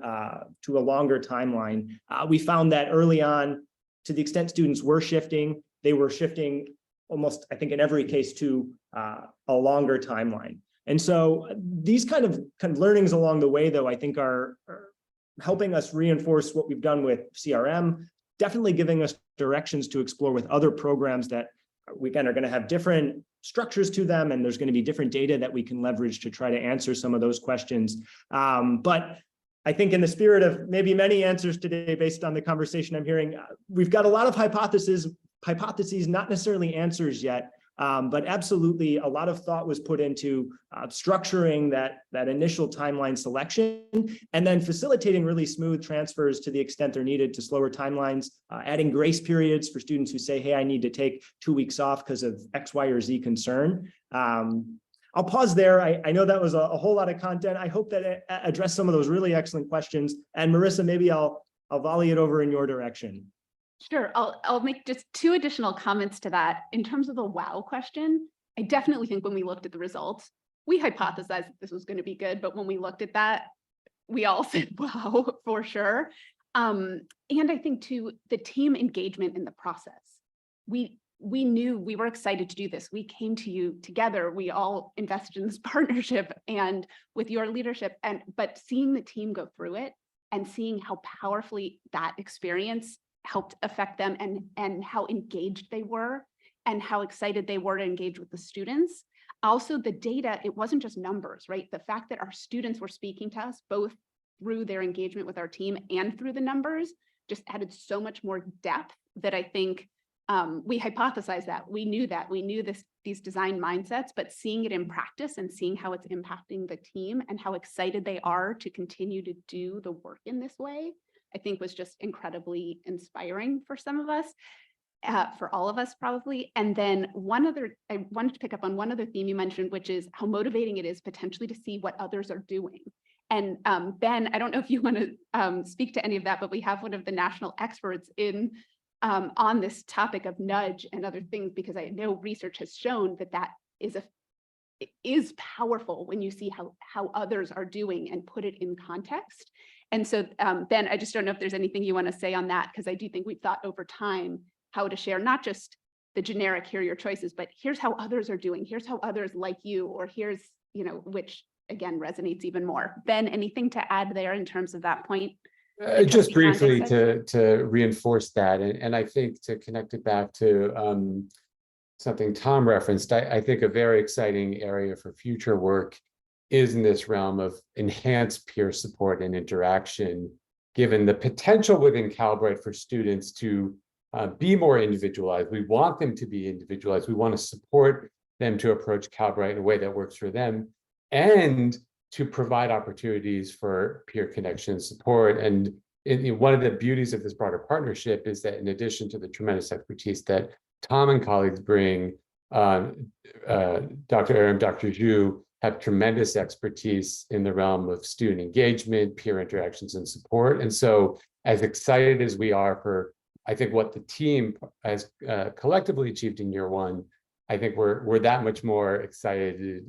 to a longer timeline. We found that early on, to the extent students were shifting, they were shifting almost, I think in every case, to a longer timeline. And so these kind of learnings along the way, though, I think are helping us reinforce what we've done with CRM, definitely giving us directions to explore with other programs that we are going to have different structures to them, and there's going to be different data that we can leverage to try to answer some of those questions. But I think in the spirit of maybe many answers today, based on the conversation I'm hearing, we've got a lot of hypotheses, not necessarily answers yet. But absolutely, a lot of thought was put into structuring that initial timeline selection and then facilitating really smooth transfers to the extent they're needed to slower timelines, adding grace periods for students who say, hey, I need to take 2 weeks off because of X, Y, or Z concern. I'll pause there. I know that was a whole lot of content. I hope that it addressed some of those really excellent questions. And Marissa, maybe I'll volley it over in your direction. Sure, I'll make just 2 additional comments to that. In terms of the wow question, I definitely think when we looked at the results, we hypothesized that this was going to be good, but when we looked at that, we all said, wow, for sure. And I think too, the team engagement in the process. We knew we were excited to do this. We came to you together. We all invested in this partnership and with your leadership, but seeing the team go through it and seeing how powerfully that experience helped affect them and how engaged they were and how excited they were to engage with the students. Also, the data, it wasn't just numbers, right? The fact that our students were speaking to us both through their engagement with our team and through the numbers just added so much more depth that I think we hypothesized that. We knew these design mindsets, but seeing it in practice and seeing how it's impacting the team and how excited they are to continue to do the work in this way, I think was just incredibly inspiring for some of us, for all of us probably. And then I wanted to pick up on one other theme you mentioned, which is how motivating it is potentially to see what others are doing. And Ben, I don't know if you want to speak to any of that, but we have one of the national experts in on this topic of nudge and other things, because I know research has shown that it is powerful when you see how others are doing and put it in context. And so, Ben, I just don't know if there's anything you want to say on that, because I do think we've thought over time how to share not just the generic, here are your choices, but here's how others are doing, here's how others like you, or here's, which again resonates even more. Ben, anything to add there in terms of that point? Just briefly to reinforce that, and I think to connect it back to something Tom referenced, I think a very exciting area for future work is in this realm of enhanced peer support and interaction, given the potential within Calbright for students to be more individualized. We want them to be individualized. We want to support them to approach Calbright in a way that works for them, and to provide opportunities for peer connection and support. And one of the beauties of this broader partnership is that in addition to the tremendous expertise that Tom and colleagues bring, Dr. Aram, Dr. Zhu have tremendous expertise in the realm of student engagement, peer interactions, and support. And so as excited as we are for, I think, what the team has collectively achieved in year one, I think we're that much more excited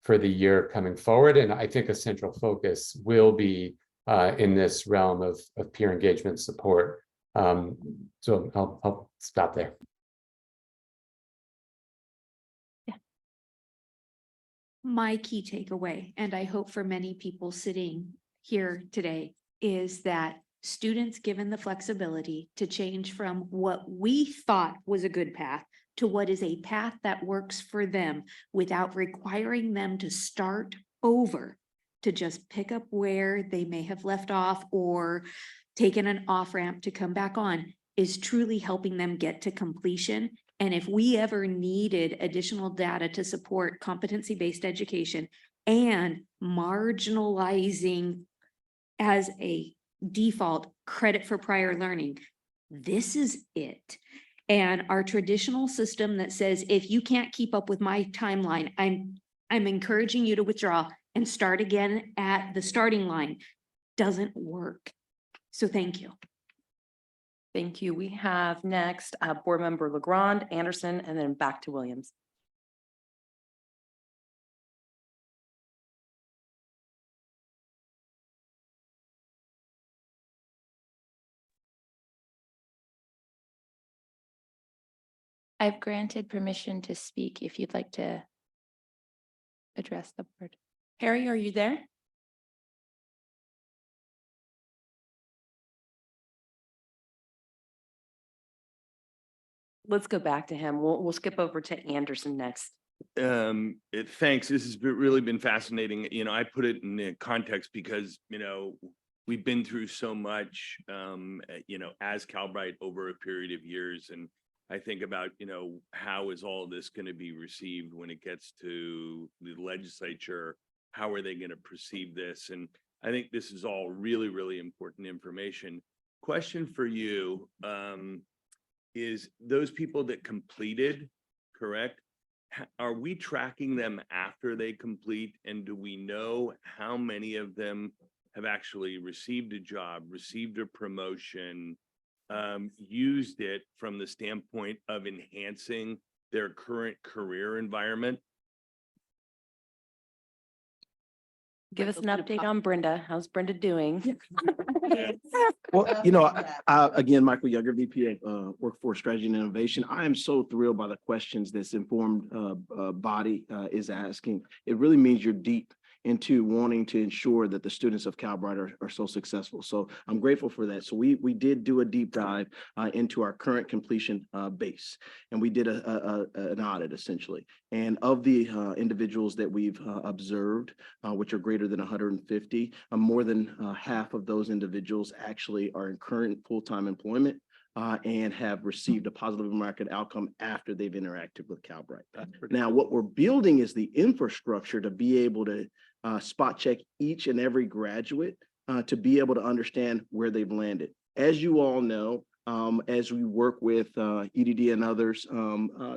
for the year coming forward. And I think a central focus will be in this realm of peer engagement support. So I'll stop there. My key takeaway, and I hope for many people sitting here today, is that students given the flexibility to change from what we thought was a good path to what is a path that works for them without requiring them to start over, to just pick up where they may have left off or taken an off ramp to come back on, is truly helping them get to completion. And if we ever needed additional data to support competency-based education and marginalizing as a default credit for prior learning, this is it. And our traditional system that says, if you can't keep up with my timeline, I'm encouraging you to withdraw and start again at the starting line, doesn't work. So thank you. Thank you. We have next Board Member Legrand, Anderson, and then back to Williams. I've granted permission to speak if you'd like to address the board. Harry, are you there? Let's go back to him. We'll skip over to Anderson next. Thanks. This has really been fascinating. You know, I put it in the context because, you know, we've been through so much, you know, as Calbright over a period of years. And I think about, you know, how is all this going to be received when it gets to the legislature? How are they going to perceive this? And I think this is all really, really important information. Question for you, is those people that completed, correct? Are we tracking them after they complete? And do we know how many of them have actually received a job, received a promotion, used it from the standpoint of enhancing their current career environment? Give us an update on Brenda. How's Brenda doing? Well, you know, again, Michael Younger, VP of Workforce Strategy and Innovation. I am so thrilled by the questions this informed body is asking. It really means you're deep into wanting to ensure that the students of Calbright are so successful. So I'm grateful for that. So we did do a deep dive into our current completion base, and we did an audit essentially. And of the individuals that we've observed, which are greater than 150, more than half of those individuals actually are in current full-time employment and have received a positive market outcome after they've interacted with Calbright. Now, what we're building is the infrastructure to be able to spot check each and every graduate to be able to understand where they've landed. As you all know, as we work with EDD and others,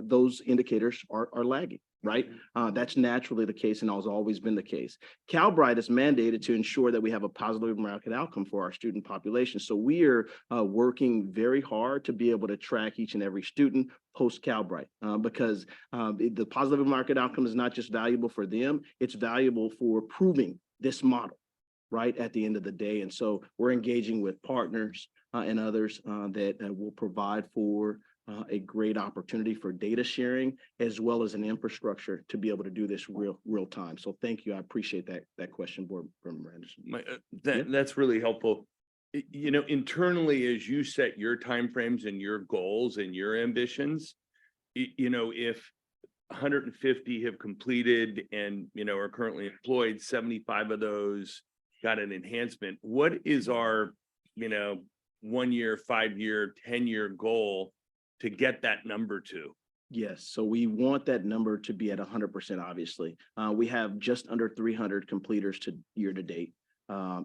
those indicators are lagging, right? That's naturally the case and has always been the case. Calbright is mandated to ensure that we have a positive market outcome for our student population. So we are working very hard to be able to track each and every student post Calbright because the positive market outcome is not just valuable for them, it's valuable for proving this model, right, at the end of the day. And so we're engaging with partners and others that will provide for a great opportunity for data sharing, as well as an infrastructure to be able to do this real time. So thank you. I appreciate that question, Board Member Anderson. That's really helpful. You know, internally, as you set your timeframes and your goals and your ambitions, you know, if 150 have completed and, you know, are currently employed, 75 of those got an enhancement, what is our, you know, 1 year, 5 year, 10-year goal to get that number to? Yes, so we want that number to be at 100%, obviously. We have just under 300 completers to year to date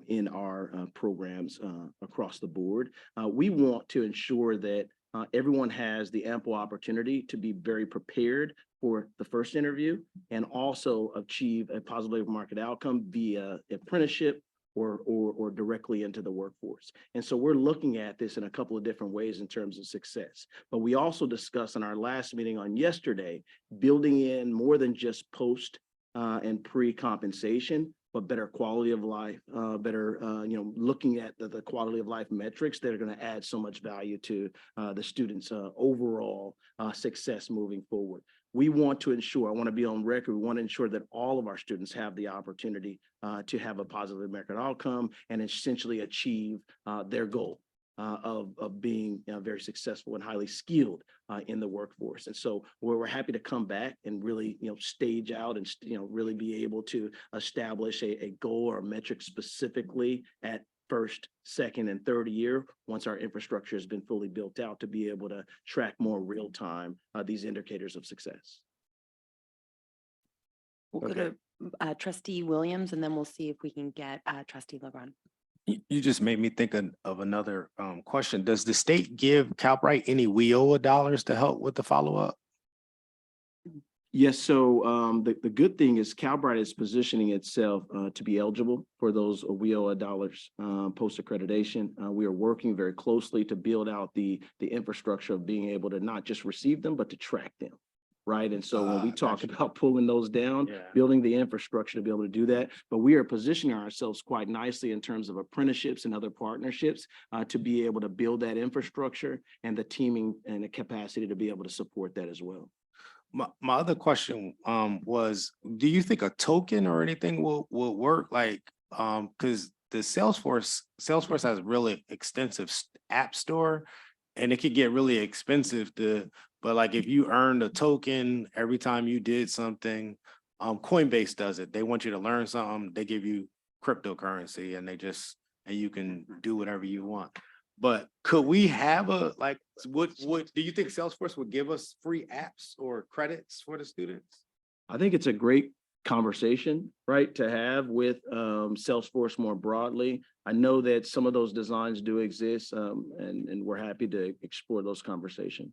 in our programs across the board. We want to ensure that everyone has the ample opportunity to be very prepared for the first interview and also achieve a positive labor market outcome via apprenticeship or directly into the workforce. And so we're looking at this in a couple of different ways in terms of success. But we also discussed in our last meeting on yesterday, building in more than just post and pre-compensation, but better quality of life, better, looking at the quality of life metrics that are going to add so much value to the students' overall success moving forward. We want to ensure, I want to be on record, we want to ensure that all of our students have the opportunity to have a positive American outcome and essentially achieve their goal of being very successful and highly skilled in the workforce. And so we're happy to come back and really, stage out and, really be able to establish a goal or a metric specifically at first, second, and third year, once our infrastructure has been fully built out to be able to track more real time these indicators of success. We'll go to Trustee Williams, and then we'll see if we can get Trustee LeBron. You just made me think of another question. Does the state give Calbright any WIOA dollars to help with the follow-up? Yes, so the good thing is Calbright is positioning itself to be eligible for those WIOA dollars post-accreditation. We are working very closely to build out the infrastructure of being able to not just receive them, but to track them, right? And so when we talk about pulling those down, building the infrastructure to be able to do that, but we are positioning ourselves quite nicely in terms of apprenticeships and other partnerships to be able to build that infrastructure and the teaming and the capacity to be able to support that as well. My other question was, do you think a token or anything will work? Like, because the Salesforce has a really extensive app store, and it could get really expensive but like if you earned a token every time you did something, Coinbase does it. They want you to learn something, they give you cryptocurrency, and you can do whatever you want. But could we have would do you think Salesforce would give us free apps or credits for the students? I think it's a great conversation, right, to have with Salesforce more broadly. I know that some of those designs do exist, and we're happy to explore those conversations.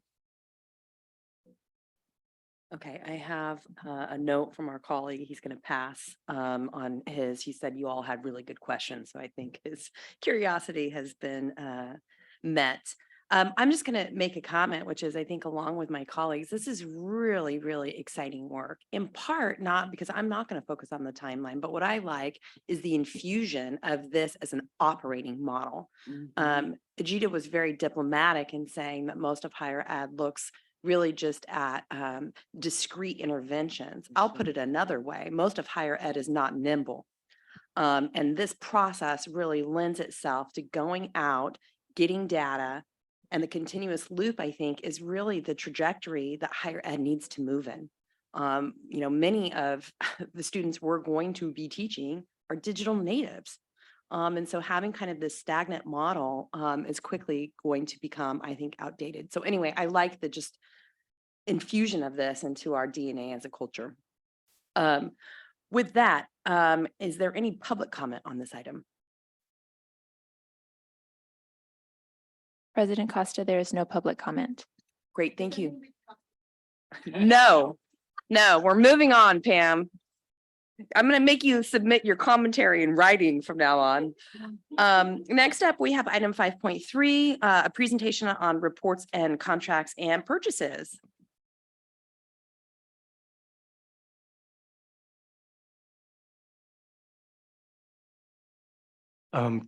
Okay, I have a note from our colleague. He's going to pass on his. He said you all had really good questions, so I think his curiosity has been met. I'm just going to make a comment, which is I think along with my colleagues, this is really, really exciting work. In part, not because I'm not going to focus on the timeline, but what I like is the infusion of this as an operating model. Ajita was very diplomatic in saying that most of higher ed looks really just at discrete interventions. I'll put it another way. Most of higher ed is not nimble. And this process really lends itself to going out, getting data, and the continuous loop, I think, is really the trajectory that higher ed needs to move in. Many of the students we're going to be teaching are digital natives. And so having kind of this stagnant model is quickly going to become, I think, outdated. So anyway, I like the just infusion of this into our DNA as a culture. With that, is there any public comment on this item? President Costa, there is no public comment. Great, thank you. No, we're moving on, Pam. I'm going to make you submit your commentary in writing from now on. Next up, we have item 5.3, a presentation on reports and contracts and purchases.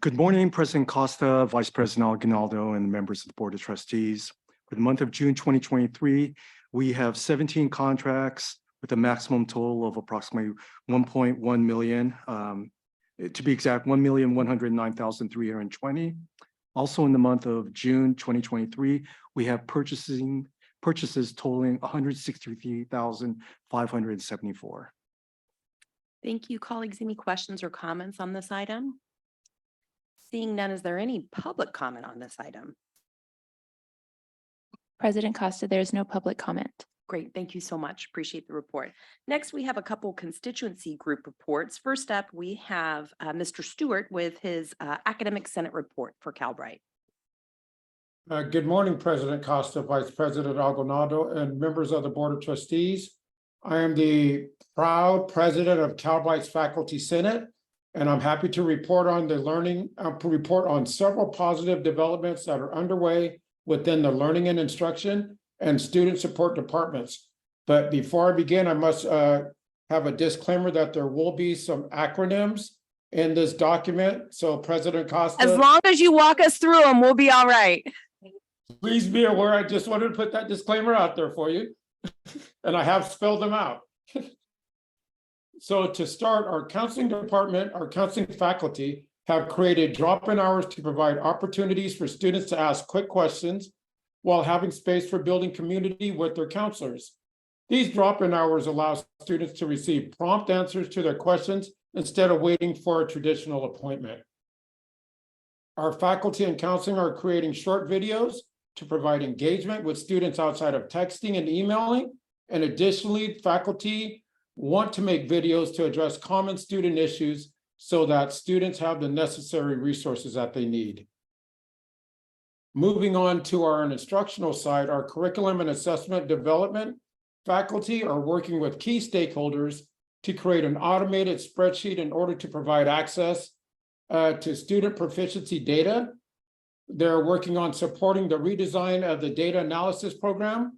Good morning, President Costa, Vice President Aguinaldo, and members of the Board of Trustees. For the month of June 2023, we have 17 contracts with a maximum total of approximately 1.1 million. To be exact, 1,109,320. Also in the month of June 2023, we have purchases totaling 163,574. Thank you, colleagues. Any questions or comments on this item? Seeing none, is there any public comment on this item? President Costa, there is no public comment. Great, thank you so much. Appreciate the report. Next, we have a couple constituency group reports. First up, we have Mr. Stewart with his Academic Senate report for Calbright. Good morning, President Costa, Vice President Algonado, and members of the Board of Trustees. I am the proud president of Calbright's Faculty Senate, and I'm happy to report on several positive developments that are underway within the learning and instruction and student support departments. But before I begin, I must have a disclaimer that there will be some acronyms in this document. So President Costa. As long as you walk us through them, we'll be all right. Please be aware, I just wanted to put that disclaimer out there for you. And I have spelled them out. So to start, our counseling department, our counseling faculty have created drop-in hours to provide opportunities for students to ask quick questions while having space for building community with their counselors. These drop-in hours allow students to receive prompt answers to their questions instead of waiting for a traditional appointment. Our faculty and counseling are creating short videos to provide engagement with students outside of texting and emailing. And additionally, faculty want to make videos to address common student issues so that students have the necessary resources that they need. Moving on to our instructional side, our curriculum and assessment development faculty are working with key stakeholders to create an automated spreadsheet in order to provide access to student proficiency data. They're working on supporting the redesign of the data analysis program,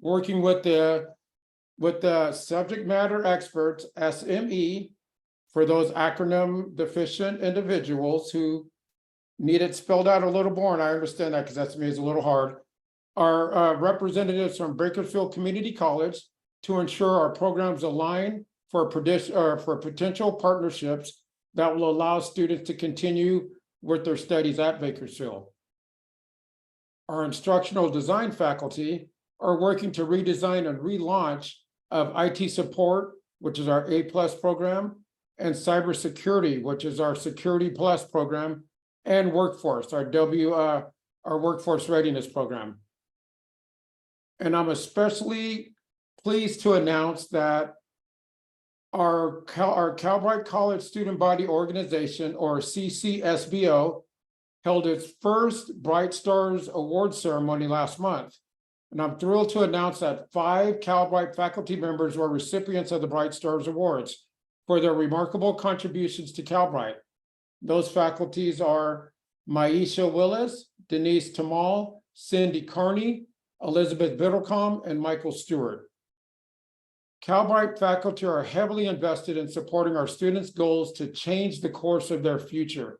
working with the subject matter experts, SME, for those acronym deficient individuals who need it spelled out a little more, and I understand that because SME is a little hard. Our representatives from Bakersfield Community College to ensure our programs align for potential partnerships that will allow students to continue with their studies at Bakersfield. Our instructional design faculty are working to redesign and relaunch of IT support, which is our A+ program, and cybersecurity, which is our Security Plus program, and workforce, our workforce readiness program. And I'm especially pleased to announce that our Calbright College Student Body Organization, or CCSBO, held its first Bright Stars Award ceremony last month. And I'm thrilled to announce that 5 Calbright faculty members were recipients of the Bright Stars Awards for their remarkable contributions to Calbright. Those faculties are Maisha Willis, Denise Tamal, Cindy Carney, Elizabeth Biddlecom, and Michael Stewart. Calbright faculty are heavily invested in supporting our students' goals to change the course of their future.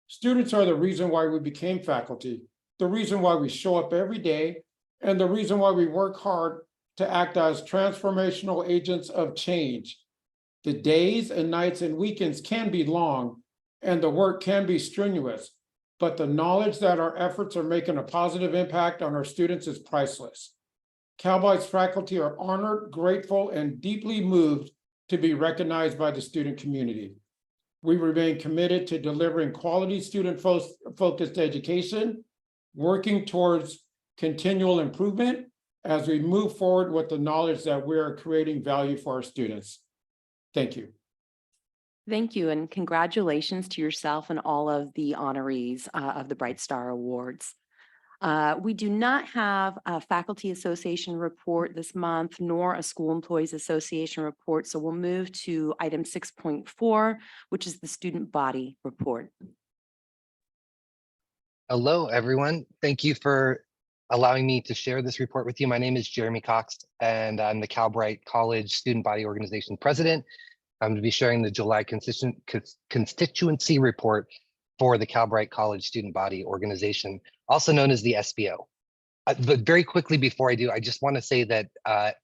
Students are the reason why we became faculty, the reason why we show up every day, and the reason why we work hard to act as transformational agents of change. The days and nights and weekends can be long, and the work can be strenuous, but the knowledge that our efforts are making a positive impact on our students is priceless. Calbright's faculty are honored, grateful, and deeply moved to be recognized by the student community. We remain committed to delivering quality student-focused education, working towards continual improvement as we move forward with the knowledge that we are creating value for our students. Thank you. Thank you, and congratulations to yourself and all of the honorees of the Bright Star Awards. We do not have a Faculty Association report this month, nor a School Employees Association report, so we'll move to item 6.4, which is the Student Body Report. Hello, everyone. Thank you for allowing me to share this report with you. My name is Jeremy Cox, and I'm the Calbright College Student Body Organization President. I'm going to be sharing the July constituency report for the Calbright College Student Body Organization, also known as the SBO. But very quickly before I do, I just want to say that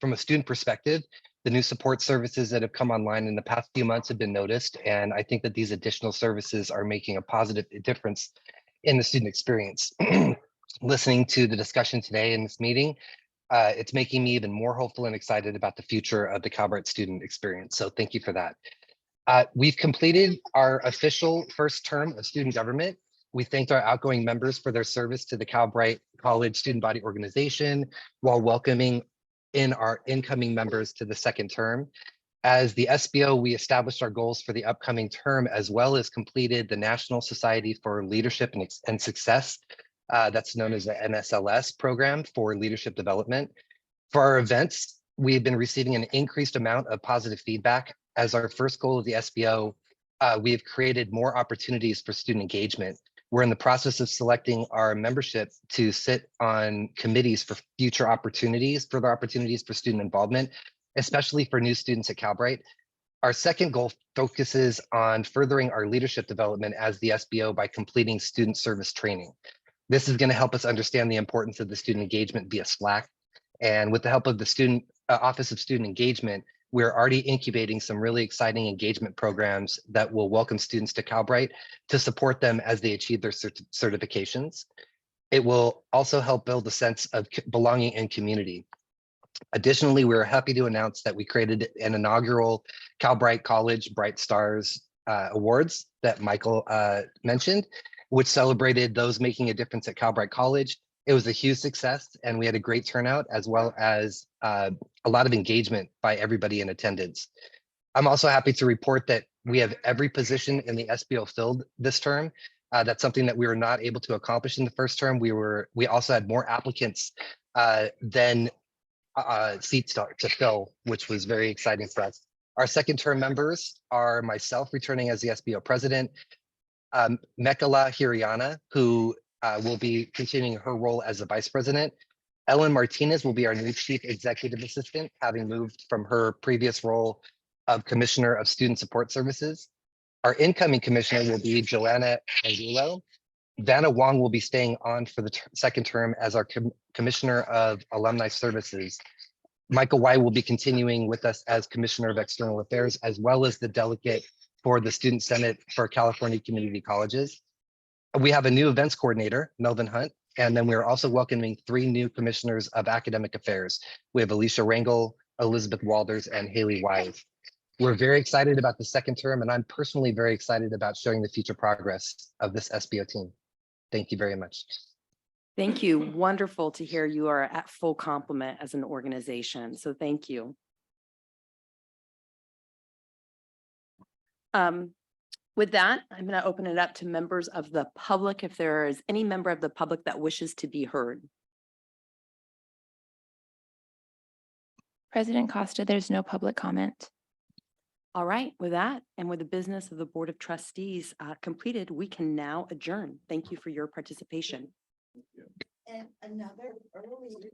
from a student perspective, the new support services that have come online in the past few months have been noticed, and I think that these additional services are making a positive difference in the student experience. Listening to the discussion today in this meeting, it's making me even more hopeful and excited about the future of the Calbright student experience. So thank you for that. We've completed our official first term of student government, We thanked our outgoing members for their service to the Calbright College Student Body Organization while welcoming in our incoming members to the second term. As the SBO, we established our goals for the upcoming term, as well as completed the National Society for Leadership and Success, that's known as the NSLS program for leadership development. For our events, we've been receiving an increased amount of positive feedback. As our first goal of the SBO, we have created more opportunities for student engagement. We're in the process of selecting our membership to sit on committees for future opportunities, further opportunities for student involvement, especially for new students at Calbright. Our second goal focuses on furthering our leadership development as the SBO by completing student service training. This is going to help us understand the importance of the student engagement via Slack. And with the help of the student Office of Student Engagement, we're already incubating some really exciting engagement programs that will welcome students to Calbright to support them as they achieve their certifications. It will also help build a sense of belonging and community. Additionally, we're happy to announce that we created an inaugural Calbright College Bright Stars Awards that Michael mentioned, which celebrated those making a difference at Calbright College. It was a huge success and we had a great turnout, as well as a lot of engagement by everybody in attendance. I'm also happy to report that we have every position in the SBO filled this term. That's something that we were not able to accomplish in the first term. We also had more applicants than seats to fill, which was very exciting for us. Our second term members are myself returning as the SBO president, Mekala Hiriana, who will be continuing her role as the vice president. Ellen Martinez will be our new chief executive assistant, having moved from her previous role of commissioner of student support services. Our incoming commissioner will be Joanna Angulo. Vanna Wong will be staying on for the second term as our commissioner of alumni services. Michael White will be continuing with us as commissioner of external affairs, as well as the delegate for the Student Senate for California Community Colleges. We have a new events coordinator, Melvin Hunt, and then we're also welcoming 3 new commissioners of academic affairs. We have Alicia Rangel, Elizabeth Walders, and Haley Wise. We're very excited about the second term, and I'm personally very excited about showing the future progress of this SBO team. Thank you very much. Thank you. Wonderful to hear you are at full complement as an organization. So thank you. With that, I'm going to open it up to members of the public. If there is any member of the public that wishes to be heard. President Costa, there's no public comment. All right, with that and with the business of the Board of Trustees completed, we can now adjourn. Thank you for your participation. And another early